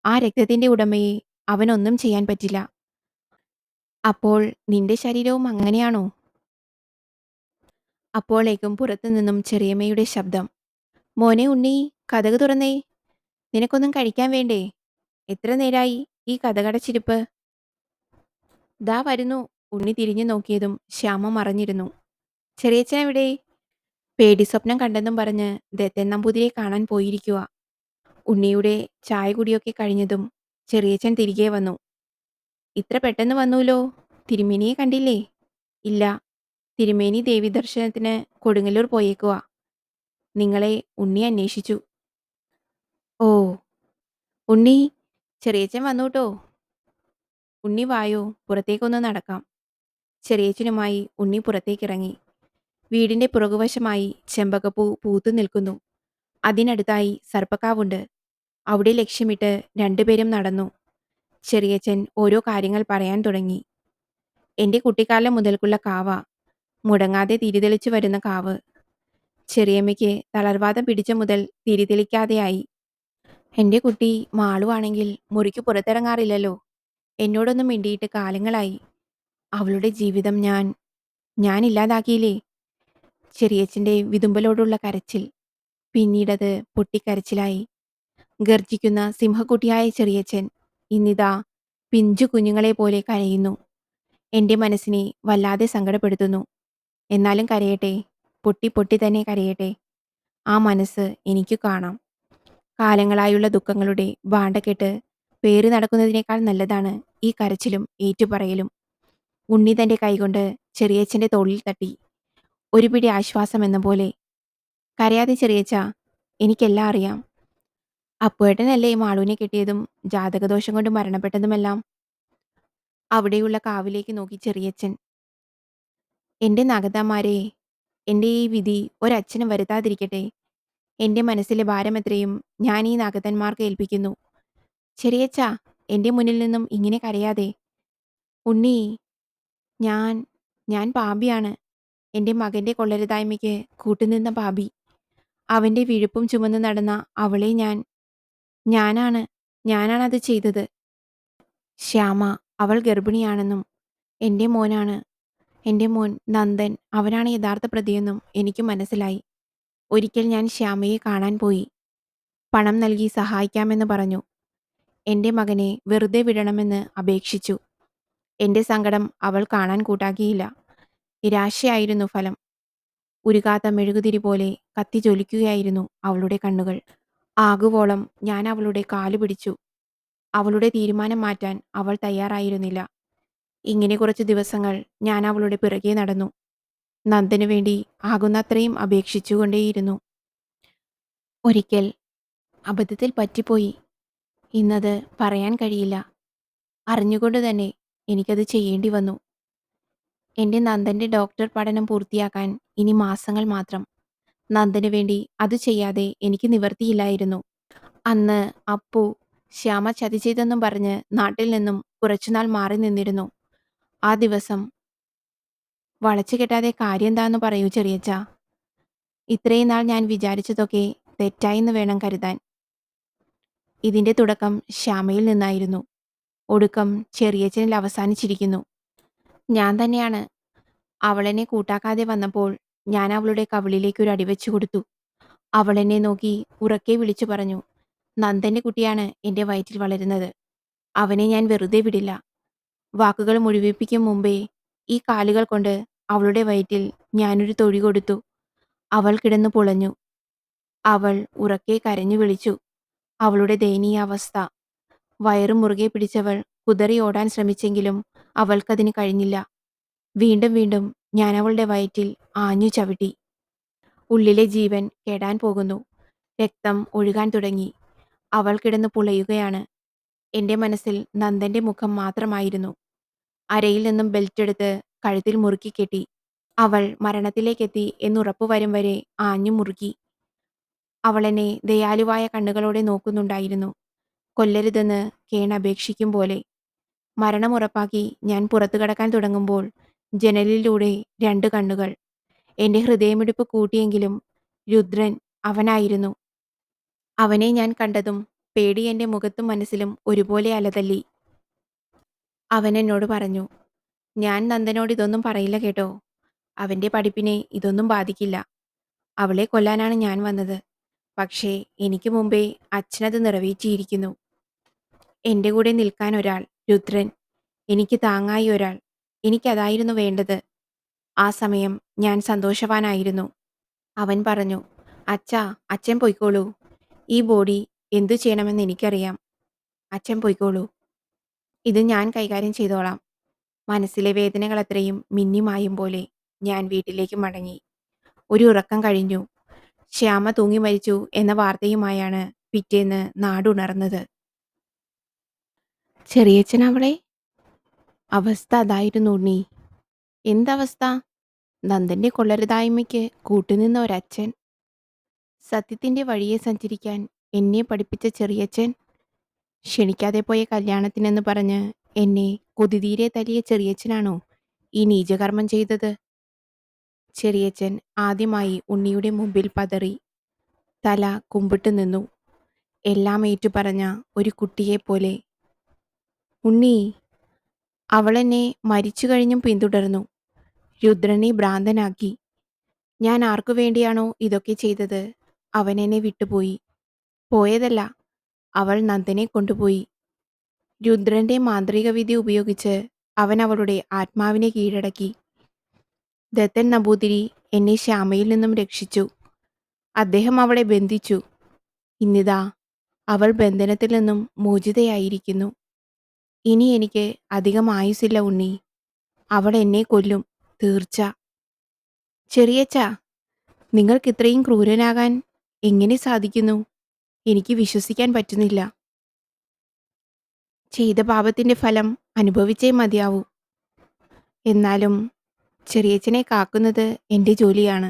ആ രക്തത്തിന്റെ ഉടമയെ അവനൊന്നും ചെയ്യാൻ പറ്റില്ല. അപ്പോൾ നിന്റെ ശരീരവും അങ്ങനെയാണോ? അപ്പോഴേക്കും പുറത്തുനിന്നും ചെറിയമ്മയുടെ ശബ്ദം. മോനെ ഉണ്ണി, കതക് തുറന്നേ. നിനക്കൊന്നും കഴിക്കാൻ വേണ്ടേ? എത്ര നേരായി ഈ കതകടച്ചിരിപ്പ്? ദാ വരുന്നു. ഉണ്ണി തിരിഞ്ഞു നോക്കിയതും ശ്യാമ മറഞ്ഞിരുന്നു. ചെറിയച്ഛനെവിടെ? പേടി സ്വപ്നം കണ്ടെന്നും പറഞ്ഞ് ദത്തൻ നമ്പൂതിരിയെ കാണാൻ പോയിരിക്കുക. ഉണ്ണിയുടെ ചായ കുടിയൊക്കെ കഴിഞ്ഞതും ചെറിയച്ഛൻ തിരികെ വന്നു. ഇത്ര പെട്ടെന്ന് വന്നൂലോ. തിരുമേനിയെ കണ്ടില്ലേ? ഇല്ല, തിരുമേനി ദേവീദർശനത്തിന് കൊടുങ്ങല്ലൂർ പോയേക്കുവാ. നിങ്ങളെ ഉണ്ണി അന്വേഷിച്ചു. ഓ, ഉണ്ണി, ചെറിയച്ഛൻ വന്നൂട്ടോ. ഉണ്ണി വായോ, പുറത്തേക്കൊന്ന് നടക്കാം. ചെറിയച്ഛനുമായി ഉണ്ണി പുറത്തേക്കിറങ്ങി. വീടിന്റെ പുറകുവശമായി ചെമ്പകപ്പൂ പൂത്തു നിൽക്കുന്നു. അതിനടുത്തായി സർപ്പക്കാവുണ്ട്. അവിടെ ലക്ഷ്യമിട്ട് രണ്ടുപേരും നടന്നു. ചെറിയച്ഛൻ ഓരോ കാര്യങ്ങൾ പറയാൻ തുടങ്ങി. എന്റെ കുട്ടിക്കാലം മുതൽക്കുള്ള കാവ, മുടങ്ങാതെ തിരിതെളിച്ചു വരുന്ന കാവ്. ചെറിയമ്മയ്ക്ക് തളർവാദം പിടിച്ച മുതൽ തിരിതെളിക്കാതെയായി. എന്റെ കുട്ടി മാളുവാണെങ്കിൽ മുറിക്ക് പുറത്തിറങ്ങാറില്ലല്ലോ. എന്നോടൊന്നും മിണ്ടിയിട്ട് കാലങ്ങളായി. അവളുടെ ജീവിതം ഞാൻ ഇല്ലാതാക്കിയില്ലേ? ചെറിയച്ഛൻ്റെ വിതുമ്പലോടുള്ള കരച്ചിൽ പിന്നീടത് പൊട്ടിക്കരച്ചിലായി. ഗർജിക്കുന്ന സിംഹക്കുട്ടിയായ ചെറിയച്ഛൻ ഇന്നിതാ പിഞ്ചു കുഞ്ഞുങ്ങളെ പോലെ കരയുന്നു. എൻ്റെ മനസ്സിനെ വല്ലാതെ സങ്കടപ്പെടുത്തുന്നു. എന്നാലും കരയട്ടെ, പൊട്ടി പൊട്ടി തന്നെ കരയട്ടെ. ആ മനസ്സ് എനിക്ക് കാണാം. കാലങ്ങളായുള്ള ദുഃഖങ്ങളുടെ ഭാണ്ഡക്കെട്ട് പേറി നടക്കുന്നതിനേക്കാൾ നല്ലതാണ് ഈ കരച്ചിലും ഏറ്റുപറയലും. ഉണ്ണി തൻ്റെ കൈകൊണ്ട് ചെറിയച്ഛൻ്റെ തോളിൽ തട്ടി. ഒരു പിടി ആശ്വാസം എന്ന പോലെ. കരയാതെ ചെറിയച്ഛ, എനിക്കെല്ലാം അറിയാം. അപ്പുവേട്ടനല്ലേ മാളുവിനെ കെട്ടിയതും ജാതകദോഷം കൊണ്ട് മരണപ്പെട്ടതുമെല്ലാം. അവിടെയുള്ള കാവിലേക്ക് നോക്കി ചെറിയച്ഛൻ. എൻ്റെ നാഗതമാരെ, എൻ്റെ ഈ വിധി ഒരച്ഛനും വരുത്താതിരിക്കട്ടെ. എൻ്റെ മനസ്സിലെ ഭാരമെത്രയും ഞാൻ ഈ നാഗതന്മാർക്ക് ഏൽപ്പിക്കുന്നു. ചെറിയച്ഛ, എൻ്റെ മുന്നിൽ നിന്നും ഇങ്ങനെ കരയാതെ. ഉണ്ണി, ഞാൻ ഞാൻ പാപിയാണ്. എൻ്റെ മകൻ്റെ കൊള്ളരുതായ്മയ്ക്ക് കൂട്ടുനിന്ന പാപി. അവൻ്റെ വിഴുപ്പും ചുമന്ന് നടന്ന അവളെ ഞാനാണ് ഞാനാണത് ചെയ്തത്. ശ്യാമ, അവൾ ഗർഭിണിയാണെന്നും എൻ്റെ മോനാണ്, എൻ്റെ മോൻ നന്ദൻ, അവനാണ് യഥാർത്ഥ പ്രതിയെന്നും എനിക്ക് മനസ്സിലായി. ഒരിക്കൽ ഞാൻ ശ്യാമയെ കാണാൻ പോയി. പണം നൽകി സഹായിക്കാമെന്ന് പറഞ്ഞു. എൻ്റെ മകനെ വെറുതെ വിടണമെന്ന് അപേക്ഷിച്ചു. എൻ്റെ സങ്കടം അവൾ കാണാൻ കൂട്ടാക്കിയില്ല. നിരാശയായിരുന്നു ഫലം. ഉരുകാത്ത മെഴുകുതിരി പോലെ കത്തിജ്വലിക്കുകയായിരുന്നു അവളുടെ കണ്ണുകൾ. ആകുവോളം ഞാൻ അവളുടെ കാലു പിടിച്ചു. അവളുടെ തീരുമാനം മാറ്റാൻ അവൾ തയ്യാറായിരുന്നില്ല. ഇങ്ങനെ കുറച്ച് ദിവസങ്ങൾ ഞാൻ അവളുടെ പിറകെ നടന്നു. നന്ദനു വേണ്ടി ആകുന്നത്രയും അപേക്ഷിച്ചുകൊണ്ടേയിരുന്നു. ഒരിക്കൽ അബദ്ധത്തിൽ പറ്റിപ്പോയി. ഇന്നത് പറയാൻ കഴിയില്ല. അറിഞ്ഞുകൊണ്ട് തന്നെ എനിക്കത് ചെയ്യേണ്ടി വന്നു. എൻ്റെ നന്ദൻ്റെ ഡോക്ടർ പഠനം പൂർത്തിയാക്കാൻ ഇനി മാസങ്ങൾ മാത്രം. നന്ദനു വേണ്ടി അത് ചെയ്യാതെ എനിക്ക് നിവർത്തിയില്ലായിരുന്നു. അന്ന് അപ്പു ശ്യാമ ചതി ചെയ്തെന്നും പറഞ്ഞ് നാട്ടിൽ നിന്നും കുറച്ചുനാൾ മാറി നിന്നിരുന്നു. ആ ദിവസം വളച്ചു കെട്ടാതെ കാര്യം എന്താന്ന് പറയൂ ചെറിയച്ഛാ. ഇത്രയും നാൾ ഞാൻ വിചാരിച്ചതൊക്കെ തെറ്റായെന്ന് വേണം കരുതാൻ. ഇതിന്റെ തുടക്കം ശ്യാമയിൽ നിന്നായിരുന്നു. ഒടുക്കം ചെറിയച്ഛനിൽ അവസാനിച്ചിരിക്കുന്നു. ഞാൻ തന്നെയാണ്. അവളെന്നെ കൂട്ടാക്കാതെ വന്നപ്പോൾ ഞാൻ അവളുടെ കവിളിലേക്ക് ഒരു അടിവെച്ചു കൊടുത്തു. അവളെന്നെ നോക്കി ഉറക്കെ വിളിച്ചു പറഞ്ഞു, നന്ദന്റെ കുട്ടിയാണ് എൻ്റെ വയറ്റിൽ വളരുന്നത്. അവനെ ഞാൻ വെറുതെ വിടില്ല. വാക്കുകൾ മുഴുവിപ്പിക്കും മുമ്പേ ഈ കാലുകൾ കൊണ്ട് അവളുടെ വയറ്റിൽ ഞാനൊരു തൊഴി കൊടുത്തു. അവൾ കിടന്നു പുളഞ്ഞു. അവൾ ഉറക്കെ കരഞ്ഞു വിളിച്ചു. അവളുടെ ദയനീയാവസ്ഥ. വയറു മുറുകെ പിടിച്ചവൾ കുതറി ഓടാൻ ശ്രമിച്ചെങ്കിലും അവൾക്കതിന് കഴിഞ്ഞില്ല. വീണ്ടും വീണ്ടും ഞാൻ അവളുടെ വയറ്റിൽ ആഞ്ഞു ചവിട്ടി. ഉള്ളിലെ ജീവൻ കെടാൻ പോകുന്നു. രക്തം ഒഴുകാൻ തുടങ്ങി. അവൾ കിടന്നു പുളയുകയാണ്. എൻ്റെ മനസ്സിൽ നന്ദന്റെ മുഖം മാത്രമായിരുന്നു. അരയിൽ നിന്നും ബെൽറ്റെടുത്ത് കഴുത്തിൽ മുറുക്കി കെട്ടി. അവൾ മരണത്തിലേക്കെത്തി എന്നുറപ്പു വരും വരെ ആഞ്ഞു മുറുക്കി. അവളെന്നെ ദയാലുവായ കണ്ണുകളോടെ നോക്കുന്നുണ്ടായിരുന്നു. കൊല്ലരുതെന്ന് കേണപേക്ഷിക്കും പോലെ. മരണമുറപ്പാക്കി ഞാൻ പുറത്തു കടക്കാൻ തുടങ്ങുമ്പോൾ ജനലിലൂടെ 2 കണ്ണുകൾ. എൻ്റെ ഹൃദയമിടിപ്പ് കൂട്ടിയെങ്കിലും രുദ്രൻ അവനായിരുന്നു. അവനെ ഞാൻ കണ്ടതും പേടി എൻ്റെ മുഖത്തും മനസ്സിലും ഒരുപോലെ അലതല്ലി. അവൻ എന്നോട് പറഞ്ഞു, ഞാൻ നന്ദനോട് ഇതൊന്നും പറയില്ല കേട്ടോ. അവൻ്റെ പഠിപ്പിനെ ഇതൊന്നും ബാധിക്കില്ല. അവളെ കൊല്ലാനാണ് ഞാൻ വന്നത്. പക്ഷേ എനിക്ക് മുമ്പേ അച്ഛനത് നിറവേറ്റിയിരിക്കുന്നു. എൻ്റെ കൂടെ നിൽക്കാൻ ഒരാൾ, രുദ്രൻ. എനിക്ക് താങ്ങായി ഒരാൾ. എനിക്കതായിരുന്നു വേണ്ടത്. ആ സമയം ഞാൻ സന്തോഷവാനായിരുന്നു. അവൻ പറഞ്ഞു, അച്ഛാ, അച്ഛൻ പൊയ്ക്കോളൂ. ഈ ബോഡി എന്തു ചെയ്യണമെന്ന് എനിക്കറിയാം. അച്ഛൻ പൊയ്ക്കോളൂ. ഇത് ഞാൻ കൈകാര്യം ചെയ്തോളാം. മനസ്സിലെ വേദനകളത്രയും മിന്നിമായും പോലെ ഞാൻ വീട്ടിലേക്ക് മടങ്ങി. ഒരു ഉറക്കം കഴിഞ്ഞു. ശ്യാമ തൂങ്ങി മരിച്ചു എന്ന വാർത്തയുമായാണ് പിറ്റേന്ന് നാടുണർന്നത്. ചെറിയച്ഛൻ അവളെ? അവസ്ഥ അതായിരുന്നു ഉണ്ണി. എന്തവസ്ഥ? നന്ദന്റെ കൊള്ളരുതായ്മയ്ക്ക് കൂട്ടുനിന്ന ഒരച്ഛൻ. സത്യത്തിന്റെ വഴിയെ സഞ്ചരിക്കാൻ എന്നെ പഠിപ്പിച്ച ചെറിയച്ഛൻ. ക്ഷണിക്കാതെ പോയ കല്യാണത്തിനെന്ന് പറഞ്ഞ് എന്നെ കൊതിതീരെ തല്ലിയ ചെറിയച്ഛനാണോ ഈ നീചകർമ്മം ചെയ്തത്? ചെറിയച്ഛൻ ആദ്യമായി ഉണ്ണിയുടെ മുമ്പിൽ പതറി. തല കുമ്പിട്ട് നിന്നു. എല്ലാം ഏറ്റുപറഞ്ഞ ഒരു കുട്ടിയെപ്പോലെ. ഉണ്ണി. അവളെന്നെ മരിച്ചു കഴിഞ്ഞും പിന്തുടർന്നു. രുദ്രനെ ഭ്രാന്തനാക്കി. ഞാൻ ആർക്കു വേണ്ടിയാണോ ഇതൊക്കെ ചെയ്തത്, അവൻ എന്നെ വിട്ടുപോയി. പോയതല്ല, അവൾ നന്ദനെ കൊണ്ടുപോയി. രുദ്രന്റെ മാന്ത്രിക വിദ്യ ഉപയോഗിച്ച് അവൻ അവളുടെ ആത്മാവിനെ കീഴടക്കി. ദത്തൻ നമ്പൂതിരി എന്നെ ശ്യാമയിൽ നിന്നും രക്ഷിച്ചു. അദ്ദേഹം അവളെ ബന്ധിച്ചു. ഇന്നിതാ അവൾ ബന്ധനത്തിൽ നിന്നും മോചിതയായിരിക്കുന്നു. ഇനി എനിക്ക് അധികം ആയുസില്ല ഉണ്ണി. അവൾ എന്നെ കൊല്ലും, തീർച്ച. ചെറിയച്ഛ, നിങ്ങൾക്ക് ഇത്രയും ക്രൂരനാകാൻ എങ്ങനെ സാധിക്കുന്നു? എനിക്ക് വിശ്വസിക്കാൻ പറ്റുന്നില്ല. ചെയ്ത പാപത്തിന്റെ ഫലം അനുഭവിച്ചേ മതിയാവൂ. എന്നാലും ചെറിയച്ഛനെ കാക്കുന്നത് എൻ്റെ ജോലിയാണ്.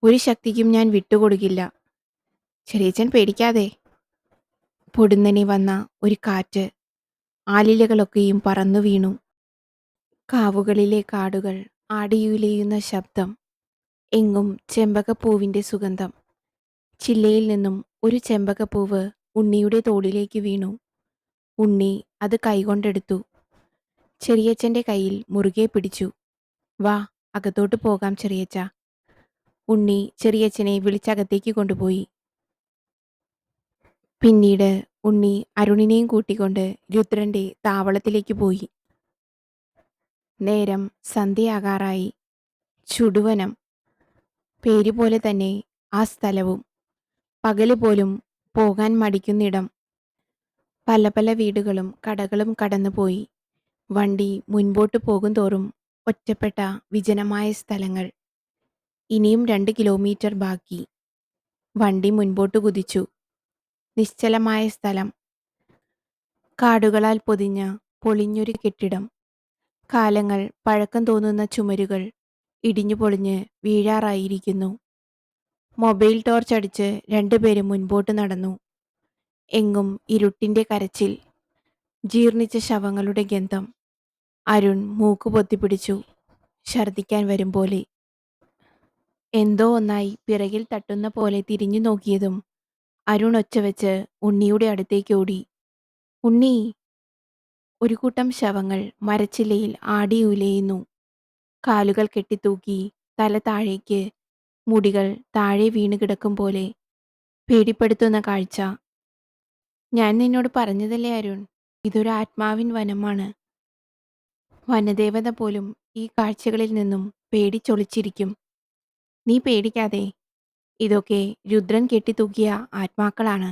ഒരു ശക്തിക്കും ഞാൻ വിട്ടുകൊടുക്കില്ല. ചെറിയച്ഛൻ പേടിക്കാതെ. പൊടുന്നനെ വന്ന ഒരു കാറ്റ്. ആലിലകളൊക്കെയും പറന്നു വീണു. കാവുകളിലെ കാടുകൾ ആടിയുലയുന്ന ശബ്ദം. എങ്ങും ചെമ്പകപ്പൂവിൻ്റെ സുഗന്ധം. ചില്ലയിൽ നിന്നും ഒരു ചെമ്പകപ്പൂവ് ഉണ്ണിയുടെ തോളിലേക്ക് വീണു. ഉണ്ണി അത് കൈകൊണ്ടെടുത്തു. ചെറിയച്ഛൻ്റെ കയ്യിൽ മുറുകെ പിടിച്ചു. വാ, അകത്തോട്ട് പോകാം ചെറിയച്ഛ. ഉണ്ണി ചെറിയച്ഛനെ വിളിച്ചകത്തേക്ക് കൊണ്ടുപോയി. പിന്നീട് ഉണ്ണി അരുണിനെയും കൂട്ടിക്കൊണ്ട് രുദ്രന്റെ താവളത്തിലേക്ക് പോയി. നേരം സന്ധ്യയാകാറായി. ചുടുവനം. പേരുപോലെ തന്നെ ആ സ്ഥലവും. പകല് പോലും പോകാൻ മടിക്കുന്നിടം. പല പല വീടുകളും കടകളും കടന്നുപോയി. വണ്ടി മുൻപോട്ട് പോകുന്തോറും ഒറ്റപ്പെട്ട വിജനമായ സ്ഥലങ്ങൾ. ഇനിയും 2 കിലോമീറ്റർ ബാക്കി. വണ്ടി മുൻപോട്ട് കുതിച്ചു. നിശ്ചലമായ സ്ഥലം. കാടുകളാൽ പൊതിഞ്ഞ പൊളിഞ്ഞൊരു കെട്ടിടം. കാലങ്ങൾ പഴക്കം തോന്നുന്ന ചുമരുകൾ ഇടിഞ്ഞു പൊളിഞ്ഞ് വീഴാറായിരിക്കുന്നു. മൊബൈൽ ടോർച്ച് അടിച്ച് 2 പേരും മുൻപോട്ട് നടന്നു. എങ്ങും ഇരുട്ടിന്റെ കരച്ചിൽ. ജീർണിച്ച ശവങ്ങളുടെ ഗന്ധം. അരുൺ മൂക്ക് പൊത്തിപ്പിടിച്ചു. ഛർദിക്കാൻ വരും പോലെ. എന്തോ ഒന്നായി പിറകിൽ തട്ടുന്ന പോലെ തിരിഞ്ഞു നോക്കിയതും അരുൺ ഒച്ചവെച്ച് ഉണ്ണിയുടെ അടുത്തേക്ക് ഓടി. ഉണ്ണി! ഒരു കൂട്ടം ശവങ്ങൾ മരച്ചില്ലയിൽ ആടി ഉലയുന്നു. കാലുകൾ കെട്ടിത്തൂക്കി, തല താഴേക്ക്, മുടികൾ താഴെ വീണ് കിടക്കും പോലെ. പേടിപ്പെടുത്തുന്ന കാഴ്ച. ഞാൻ നിന്നോട് പറഞ്ഞതല്ലേ അരുൺ, ഇതൊരു ആത്മാവിൻ വനമാണ്. വനദേവത പോലും ഈ കാഴ്ചകളിൽ നിന്നും പേടിച്ചൊളിച്ചിരിക്കും. നീ പേടിക്കാതെ. ഇതൊക്കെ രുദ്രൻ കെട്ടിത്തൂക്കിയ ആത്മാക്കളാണ്.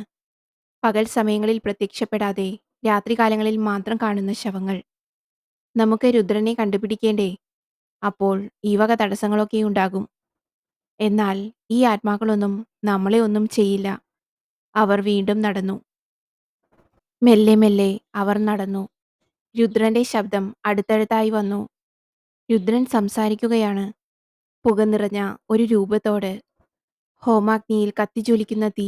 പകൽ സമയങ്ങളിൽ പ്രത്യക്ഷപ്പെടാതെ രാത്രികാലങ്ങളിൽ മാത്രം കാണുന്ന ശവങ്ങൾ. നമുക്ക് രുദ്രനെ കണ്ടുപിടിക്കേണ്ടേ? അപ്പോൾ ഈ വക തടസ്സങ്ങളൊക്കെ ഉണ്ടാകും. എന്നാൽ ഈ ആത്മാക്കളൊന്നും നമ്മളെ ഒന്നും ചെയ്യില്ല. അവർ വീണ്ടും നടന്നു. മെല്ലെ മെല്ലെ അവർ നടന്നു. രുദ്രന്റെ ശബ്ദം അടുത്തടുത്തായി വന്നു. രുദ്രൻ സംസാരിക്കുകയാണ്. പുക നിറഞ്ഞ ഒരു രൂപത്തോട്. ഹോമാഗ്നിയിൽ കത്തിജ്വലിക്കുന്ന തീ.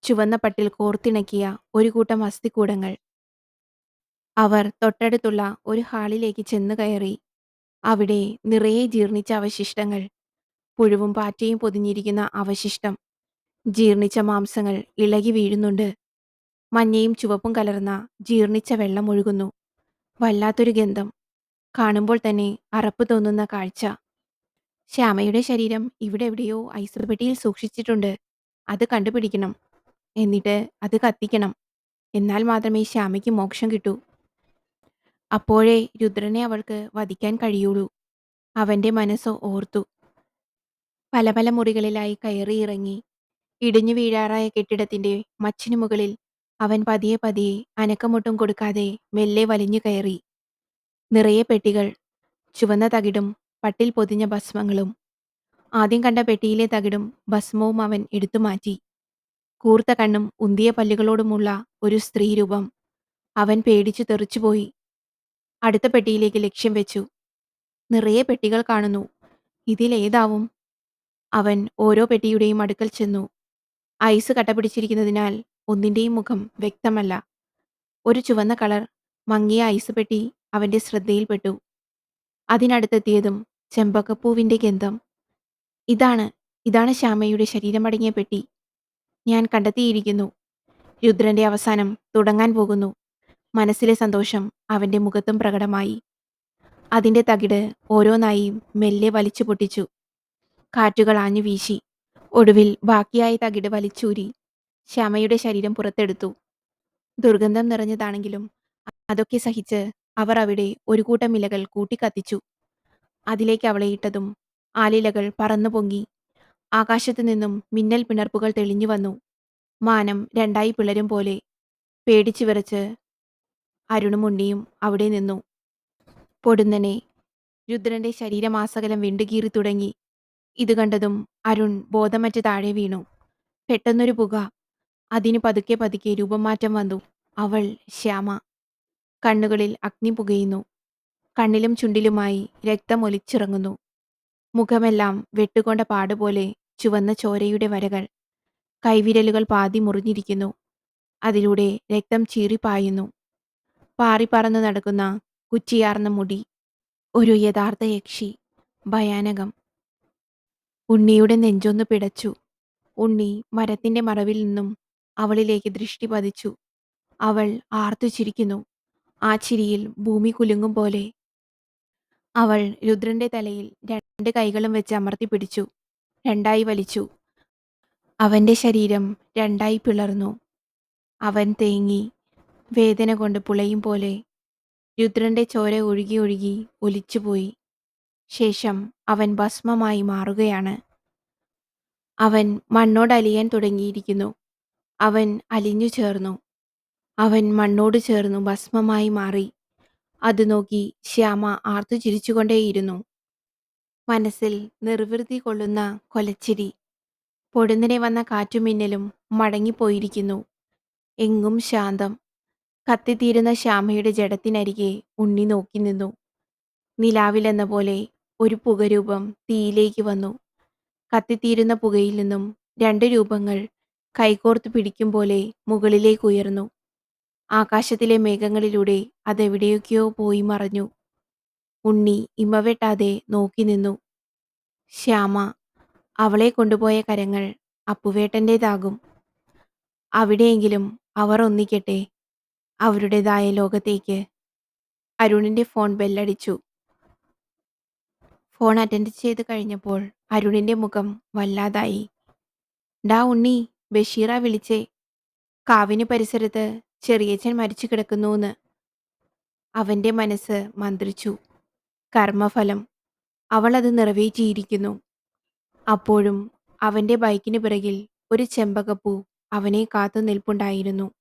ചുവന്ന പട്ടിൽ കോർത്തിണക്കിയ ഒരു കൂട്ടം അസ്ഥികൂടങ്ങൾ. അവർ തൊട്ടടുത്തുള്ള ഒരു ഹാളിലേക്ക് ചെന്ന് കയറി. അവിടെ നിറയെ ജീർണിച്ച അവശിഷ്ടങ്ങൾ. പുഴുവും പാറ്റയും പൊതിഞ്ഞിരിക്കുന്ന അവശിഷ്ടം. ജീർണിച്ച മാംസങ്ങൾ ഇളകി വീഴുന്നുണ്ട്. മഞ്ഞയും ചുവപ്പും കലർന്ന ജീർണിച്ച വെള്ളം ഒഴുകുന്നു. വല്ലാത്തൊരു ഗന്ധം. കാണുമ്പോൾ തന്നെ അറപ്പ് തോന്നുന്ന കാഴ്ച. ശ്യാമയുടെ ശരീരം ഇവിടെ എവിടെയോ ഐസ് പെട്ടിയിൽ സൂക്ഷിച്ചിട്ടുണ്ട്. അത് കണ്ടുപിടിക്കണം. എന്നിട്ട് അത് കത്തിക്കണം. എന്നാൽ മാത്രമേ ശ്യാമയ്ക്ക് മോക്ഷം കിട്ടൂ. അപ്പോഴേ രുദ്രനെ അവൾക്ക് വധിക്കാൻ കഴിയുള്ളൂ. അവന്റെ മനസ്സ് ഓർത്തു. പല പല മുറികളിലായി കയറിയിറങ്ങി. ഇടിഞ്ഞു വീഴാറായ കെട്ടിടത്തിന്റെ മച്ചിനു മുകളിൽ അവൻ പതിയെ പതിയെ അനക്കമൊട്ടും കൊടുക്കാതെ മെല്ലെ വലിഞ്ഞു കയറി. നിറയെ പെട്ടികൾ. ചുവന്ന തകിടും പട്ടിൽ പൊതിഞ്ഞ ഭസ്മങ്ങളും. ആദ്യം കണ്ട പെട്ടിയിലെ തകിടും ഭസ്മവും അവൻ എടുത്തുമാറ്റി. കൂർത്ത കണ്ണും ഉന്തിയ പല്ലുകളോടുമുള്ള ഒരു സ്ത്രീരൂപം. അവൻ പേടിച്ചു തെറിച്ചുപോയി. അടുത്ത പെട്ടിയിലേക്ക് ലക്ഷ്യം വെച്ചു. നിറയെ പെട്ടികൾ കാണുന്നു. ഇതിലേതാവും? അവൻ ഓരോ പെട്ടിയുടെയും അടുക്കൽ ചെന്നു. ഐസ് കട്ട പിടിച്ചിരിക്കുന്നതിനാൽ ഒന്നിന്റെയും മുഖം വ്യക്തമല്ല. ഒരു ചുവന്ന കളർ മങ്ങിയ ഐസ് പെട്ടി അവന്റെ ശ്രദ്ധയിൽപ്പെട്ടു. അതിനടുത്തെത്തിയതും ചെമ്പകപ്പൂവിന്റെ ഗന്ധം. ഇതാണ് ഇതാണ് ശ്യാമയുടെ ശരീരമടങ്ങിയ പെട്ടി. ഞാൻ കണ്ടെത്തിയിരിക്കുന്നു. രുദ്രന്റെ അവസാനം തുടങ്ങാൻ പോകുന്നു. മനസ്സിലെ സന്തോഷം അവന്റെ മുഖത്തും പ്രകടമായി. അതിന്റെ തകിട് ഓരോന്നായി മെല്ലെ വലിച്ചു പൊട്ടിച്ചു. കാറ്റുകൾ ആഞ്ഞു വീശി. ഒടുവിൽ ബാക്കിയായ തകിട് വലിച്ചൂരി ശ്യാമയുടെ ശരീരം പുറത്തെടുത്തു. ദുർഗന്ധം നിറഞ്ഞതാണെങ്കിലും അതൊക്കെ സഹിച്ച് അവർ അവിടെ ഒരു കൂട്ടം ഇലകൾ കൂട്ടിക്കത്തിച്ചു. അതിലേക്ക് അവളെ ഇട്ടതും ആലിലകൾ പറന്നു പൊങ്ങി. ആകാശത്തു നിന്നും മിന്നൽ പിണർപ്പുകൾ തെളിഞ്ഞു വന്നു. മാനം രണ്ടായി പിളരും പോലെ. പേടിച്ചു വിറച്ച് അരുണും ഉണ്ണിയും അവിടെ നിന്നു. പൊടുന്നനെ രുദ്രന്റെ ശരീരമാസകലം വിണ്ടുകീറി തുടങ്ങി. ഇത് കണ്ടതും അരുൺ ബോധമറ്റ് താഴെ വീണു. പെട്ടെന്നൊരു പുക. അതിന് പതുക്കെ പതുക്കെ രൂപം മാറ്റം വന്നു. അവൾ ശ്യാമ. കണ്ണുകളിൽ അഗ്നി പുകയുന്നു. കണ്ണിലും ചുണ്ടിലുമായി രക്തം ഒലിച്ചിറങ്ങുന്നു. മുഖമെല്ലാം വെട്ടുകൊണ്ട പാടുപോലെ ചുവന്ന ചോരയുടെ വരകൾ. കൈവിരലുകൾ പാതി മുറിഞ്ഞിരിക്കുന്നു. അതിലൂടെ രക്തം ചീറിപ്പായുന്നു. പാറിപ്പറന്നു നടക്കുന്ന കുച്ചിയാർന്ന മുടി. ഒരു യഥാർത്ഥ യക്ഷി. ഭയാനകം. ഉണ്ണിയുടെ നെഞ്ചൊന്ന് പിടച്ചു. ഉണ്ണി മരത്തിന്റെ മറവിൽ നിന്നും അവളിലേക്ക് ദൃഷ്ടി പതിച്ചു. അവൾ ആർത്തു ചിരിക്കുന്നു. ആ ചിരിയിൽ ഭൂമി കുലുങ്ങും പോലെ. അവൾ രുദ്രന്റെ തലയിൽ 2 കൈകളും വെച്ച് അമർത്തി പിടിച്ചു. രണ്ടായി വലിച്ചു. അവന്റെ ശരീരം രണ്ടായി പിളർന്നു. അവൻ തേങ്ങി, വേദന കൊണ്ട് പുളയും പോലെ. രുദ്രന്റെ ചോര ഒഴുകി ഒഴുകി ഒലിച്ചുപോയി. ശേഷം അവൻ ഭസ്മമായി മാറുകയാണ്. അവൻ മണ്ണോടലിയാൻ തുടങ്ങിയിരിക്കുന്നു. അവൻ അലിഞ്ഞു ചേർന്നു. അവൻ മണ്ണോട് ചേർന്നു ഭസ്മമായി മാറി. അത് നോക്കി ശ്യാമ ആർത്തു ചിരിച്ചുകൊണ്ടേയിരുന്നു. മനസ്സിൽ നിർവൃതി കൊള്ളുന്ന കൊലച്ചിരി. പൊടുന്നനെ വന്ന കാറ്റുമിന്നലും മടങ്ങിപ്പോയിരിക്കുന്നു. എങ്ങും ശാന്തം. കത്തിത്തീരുന്ന ശ്യാമയുടെ ജഡത്തിനരികെ ഉണ്ണി നോക്കി നിന്നു. നിലാവിലെന്ന പോലെ ഒരു പുകരൂപം തീയിലേക്ക് വന്നു. കത്തിത്തീരുന്ന പുകയിൽ നിന്നും രണ്ട് രൂപങ്ങൾ കൈകോർത്ത് പിടിക്കും പോലെ മുകളിലേക്കുയർന്നു. ആകാശത്തിലെ മേഘങ്ങളിലൂടെ അതെവിടെയൊക്കെയോ പോയി മറഞ്ഞു. ഉണ്ണി ഇമവെട്ടാതെ നോക്കി നിന്നു. ശ്യാമ, അവളെ കൊണ്ടുപോയ കരങ്ങൾ അപ്പുവേട്ടൻ്റേതാകും. അവിടെയെങ്കിലും അവർ ഒന്നിക്കട്ടെ, അവരുടേതായ ലോകത്തേക്ക്. അരുണിന്റെ ഫോൺ ബെല്ലടിച്ചു. ഫോൺ അറ്റൻഡ് ചെയ്ത് കഴിഞ്ഞപ്പോൾ അരുണിന്റെ മുഖം വല്ലാതായി. ഡാ ഉണ്ണി, ബഷീറ വിളിച്ചേ. കാവിന് പരിസരത്ത് ചെറിയച്ഛൻ മരിച്ചു കിടക്കുന്നൂന്ന്. അവന്റെ മനസ്സ് മന്ത്രിച്ചു. കർമ്മഫലം. അവൾ അത് നിറവേറ്റിയിരിക്കുന്നു. അപ്പോഴും അവന്റെ ബൈക്കിന് പിറകിൽ ഒരു ചെമ്പകപ്പൂ അവനെ കാത്തു നിൽപ്പുണ്ടായിരുന്നു.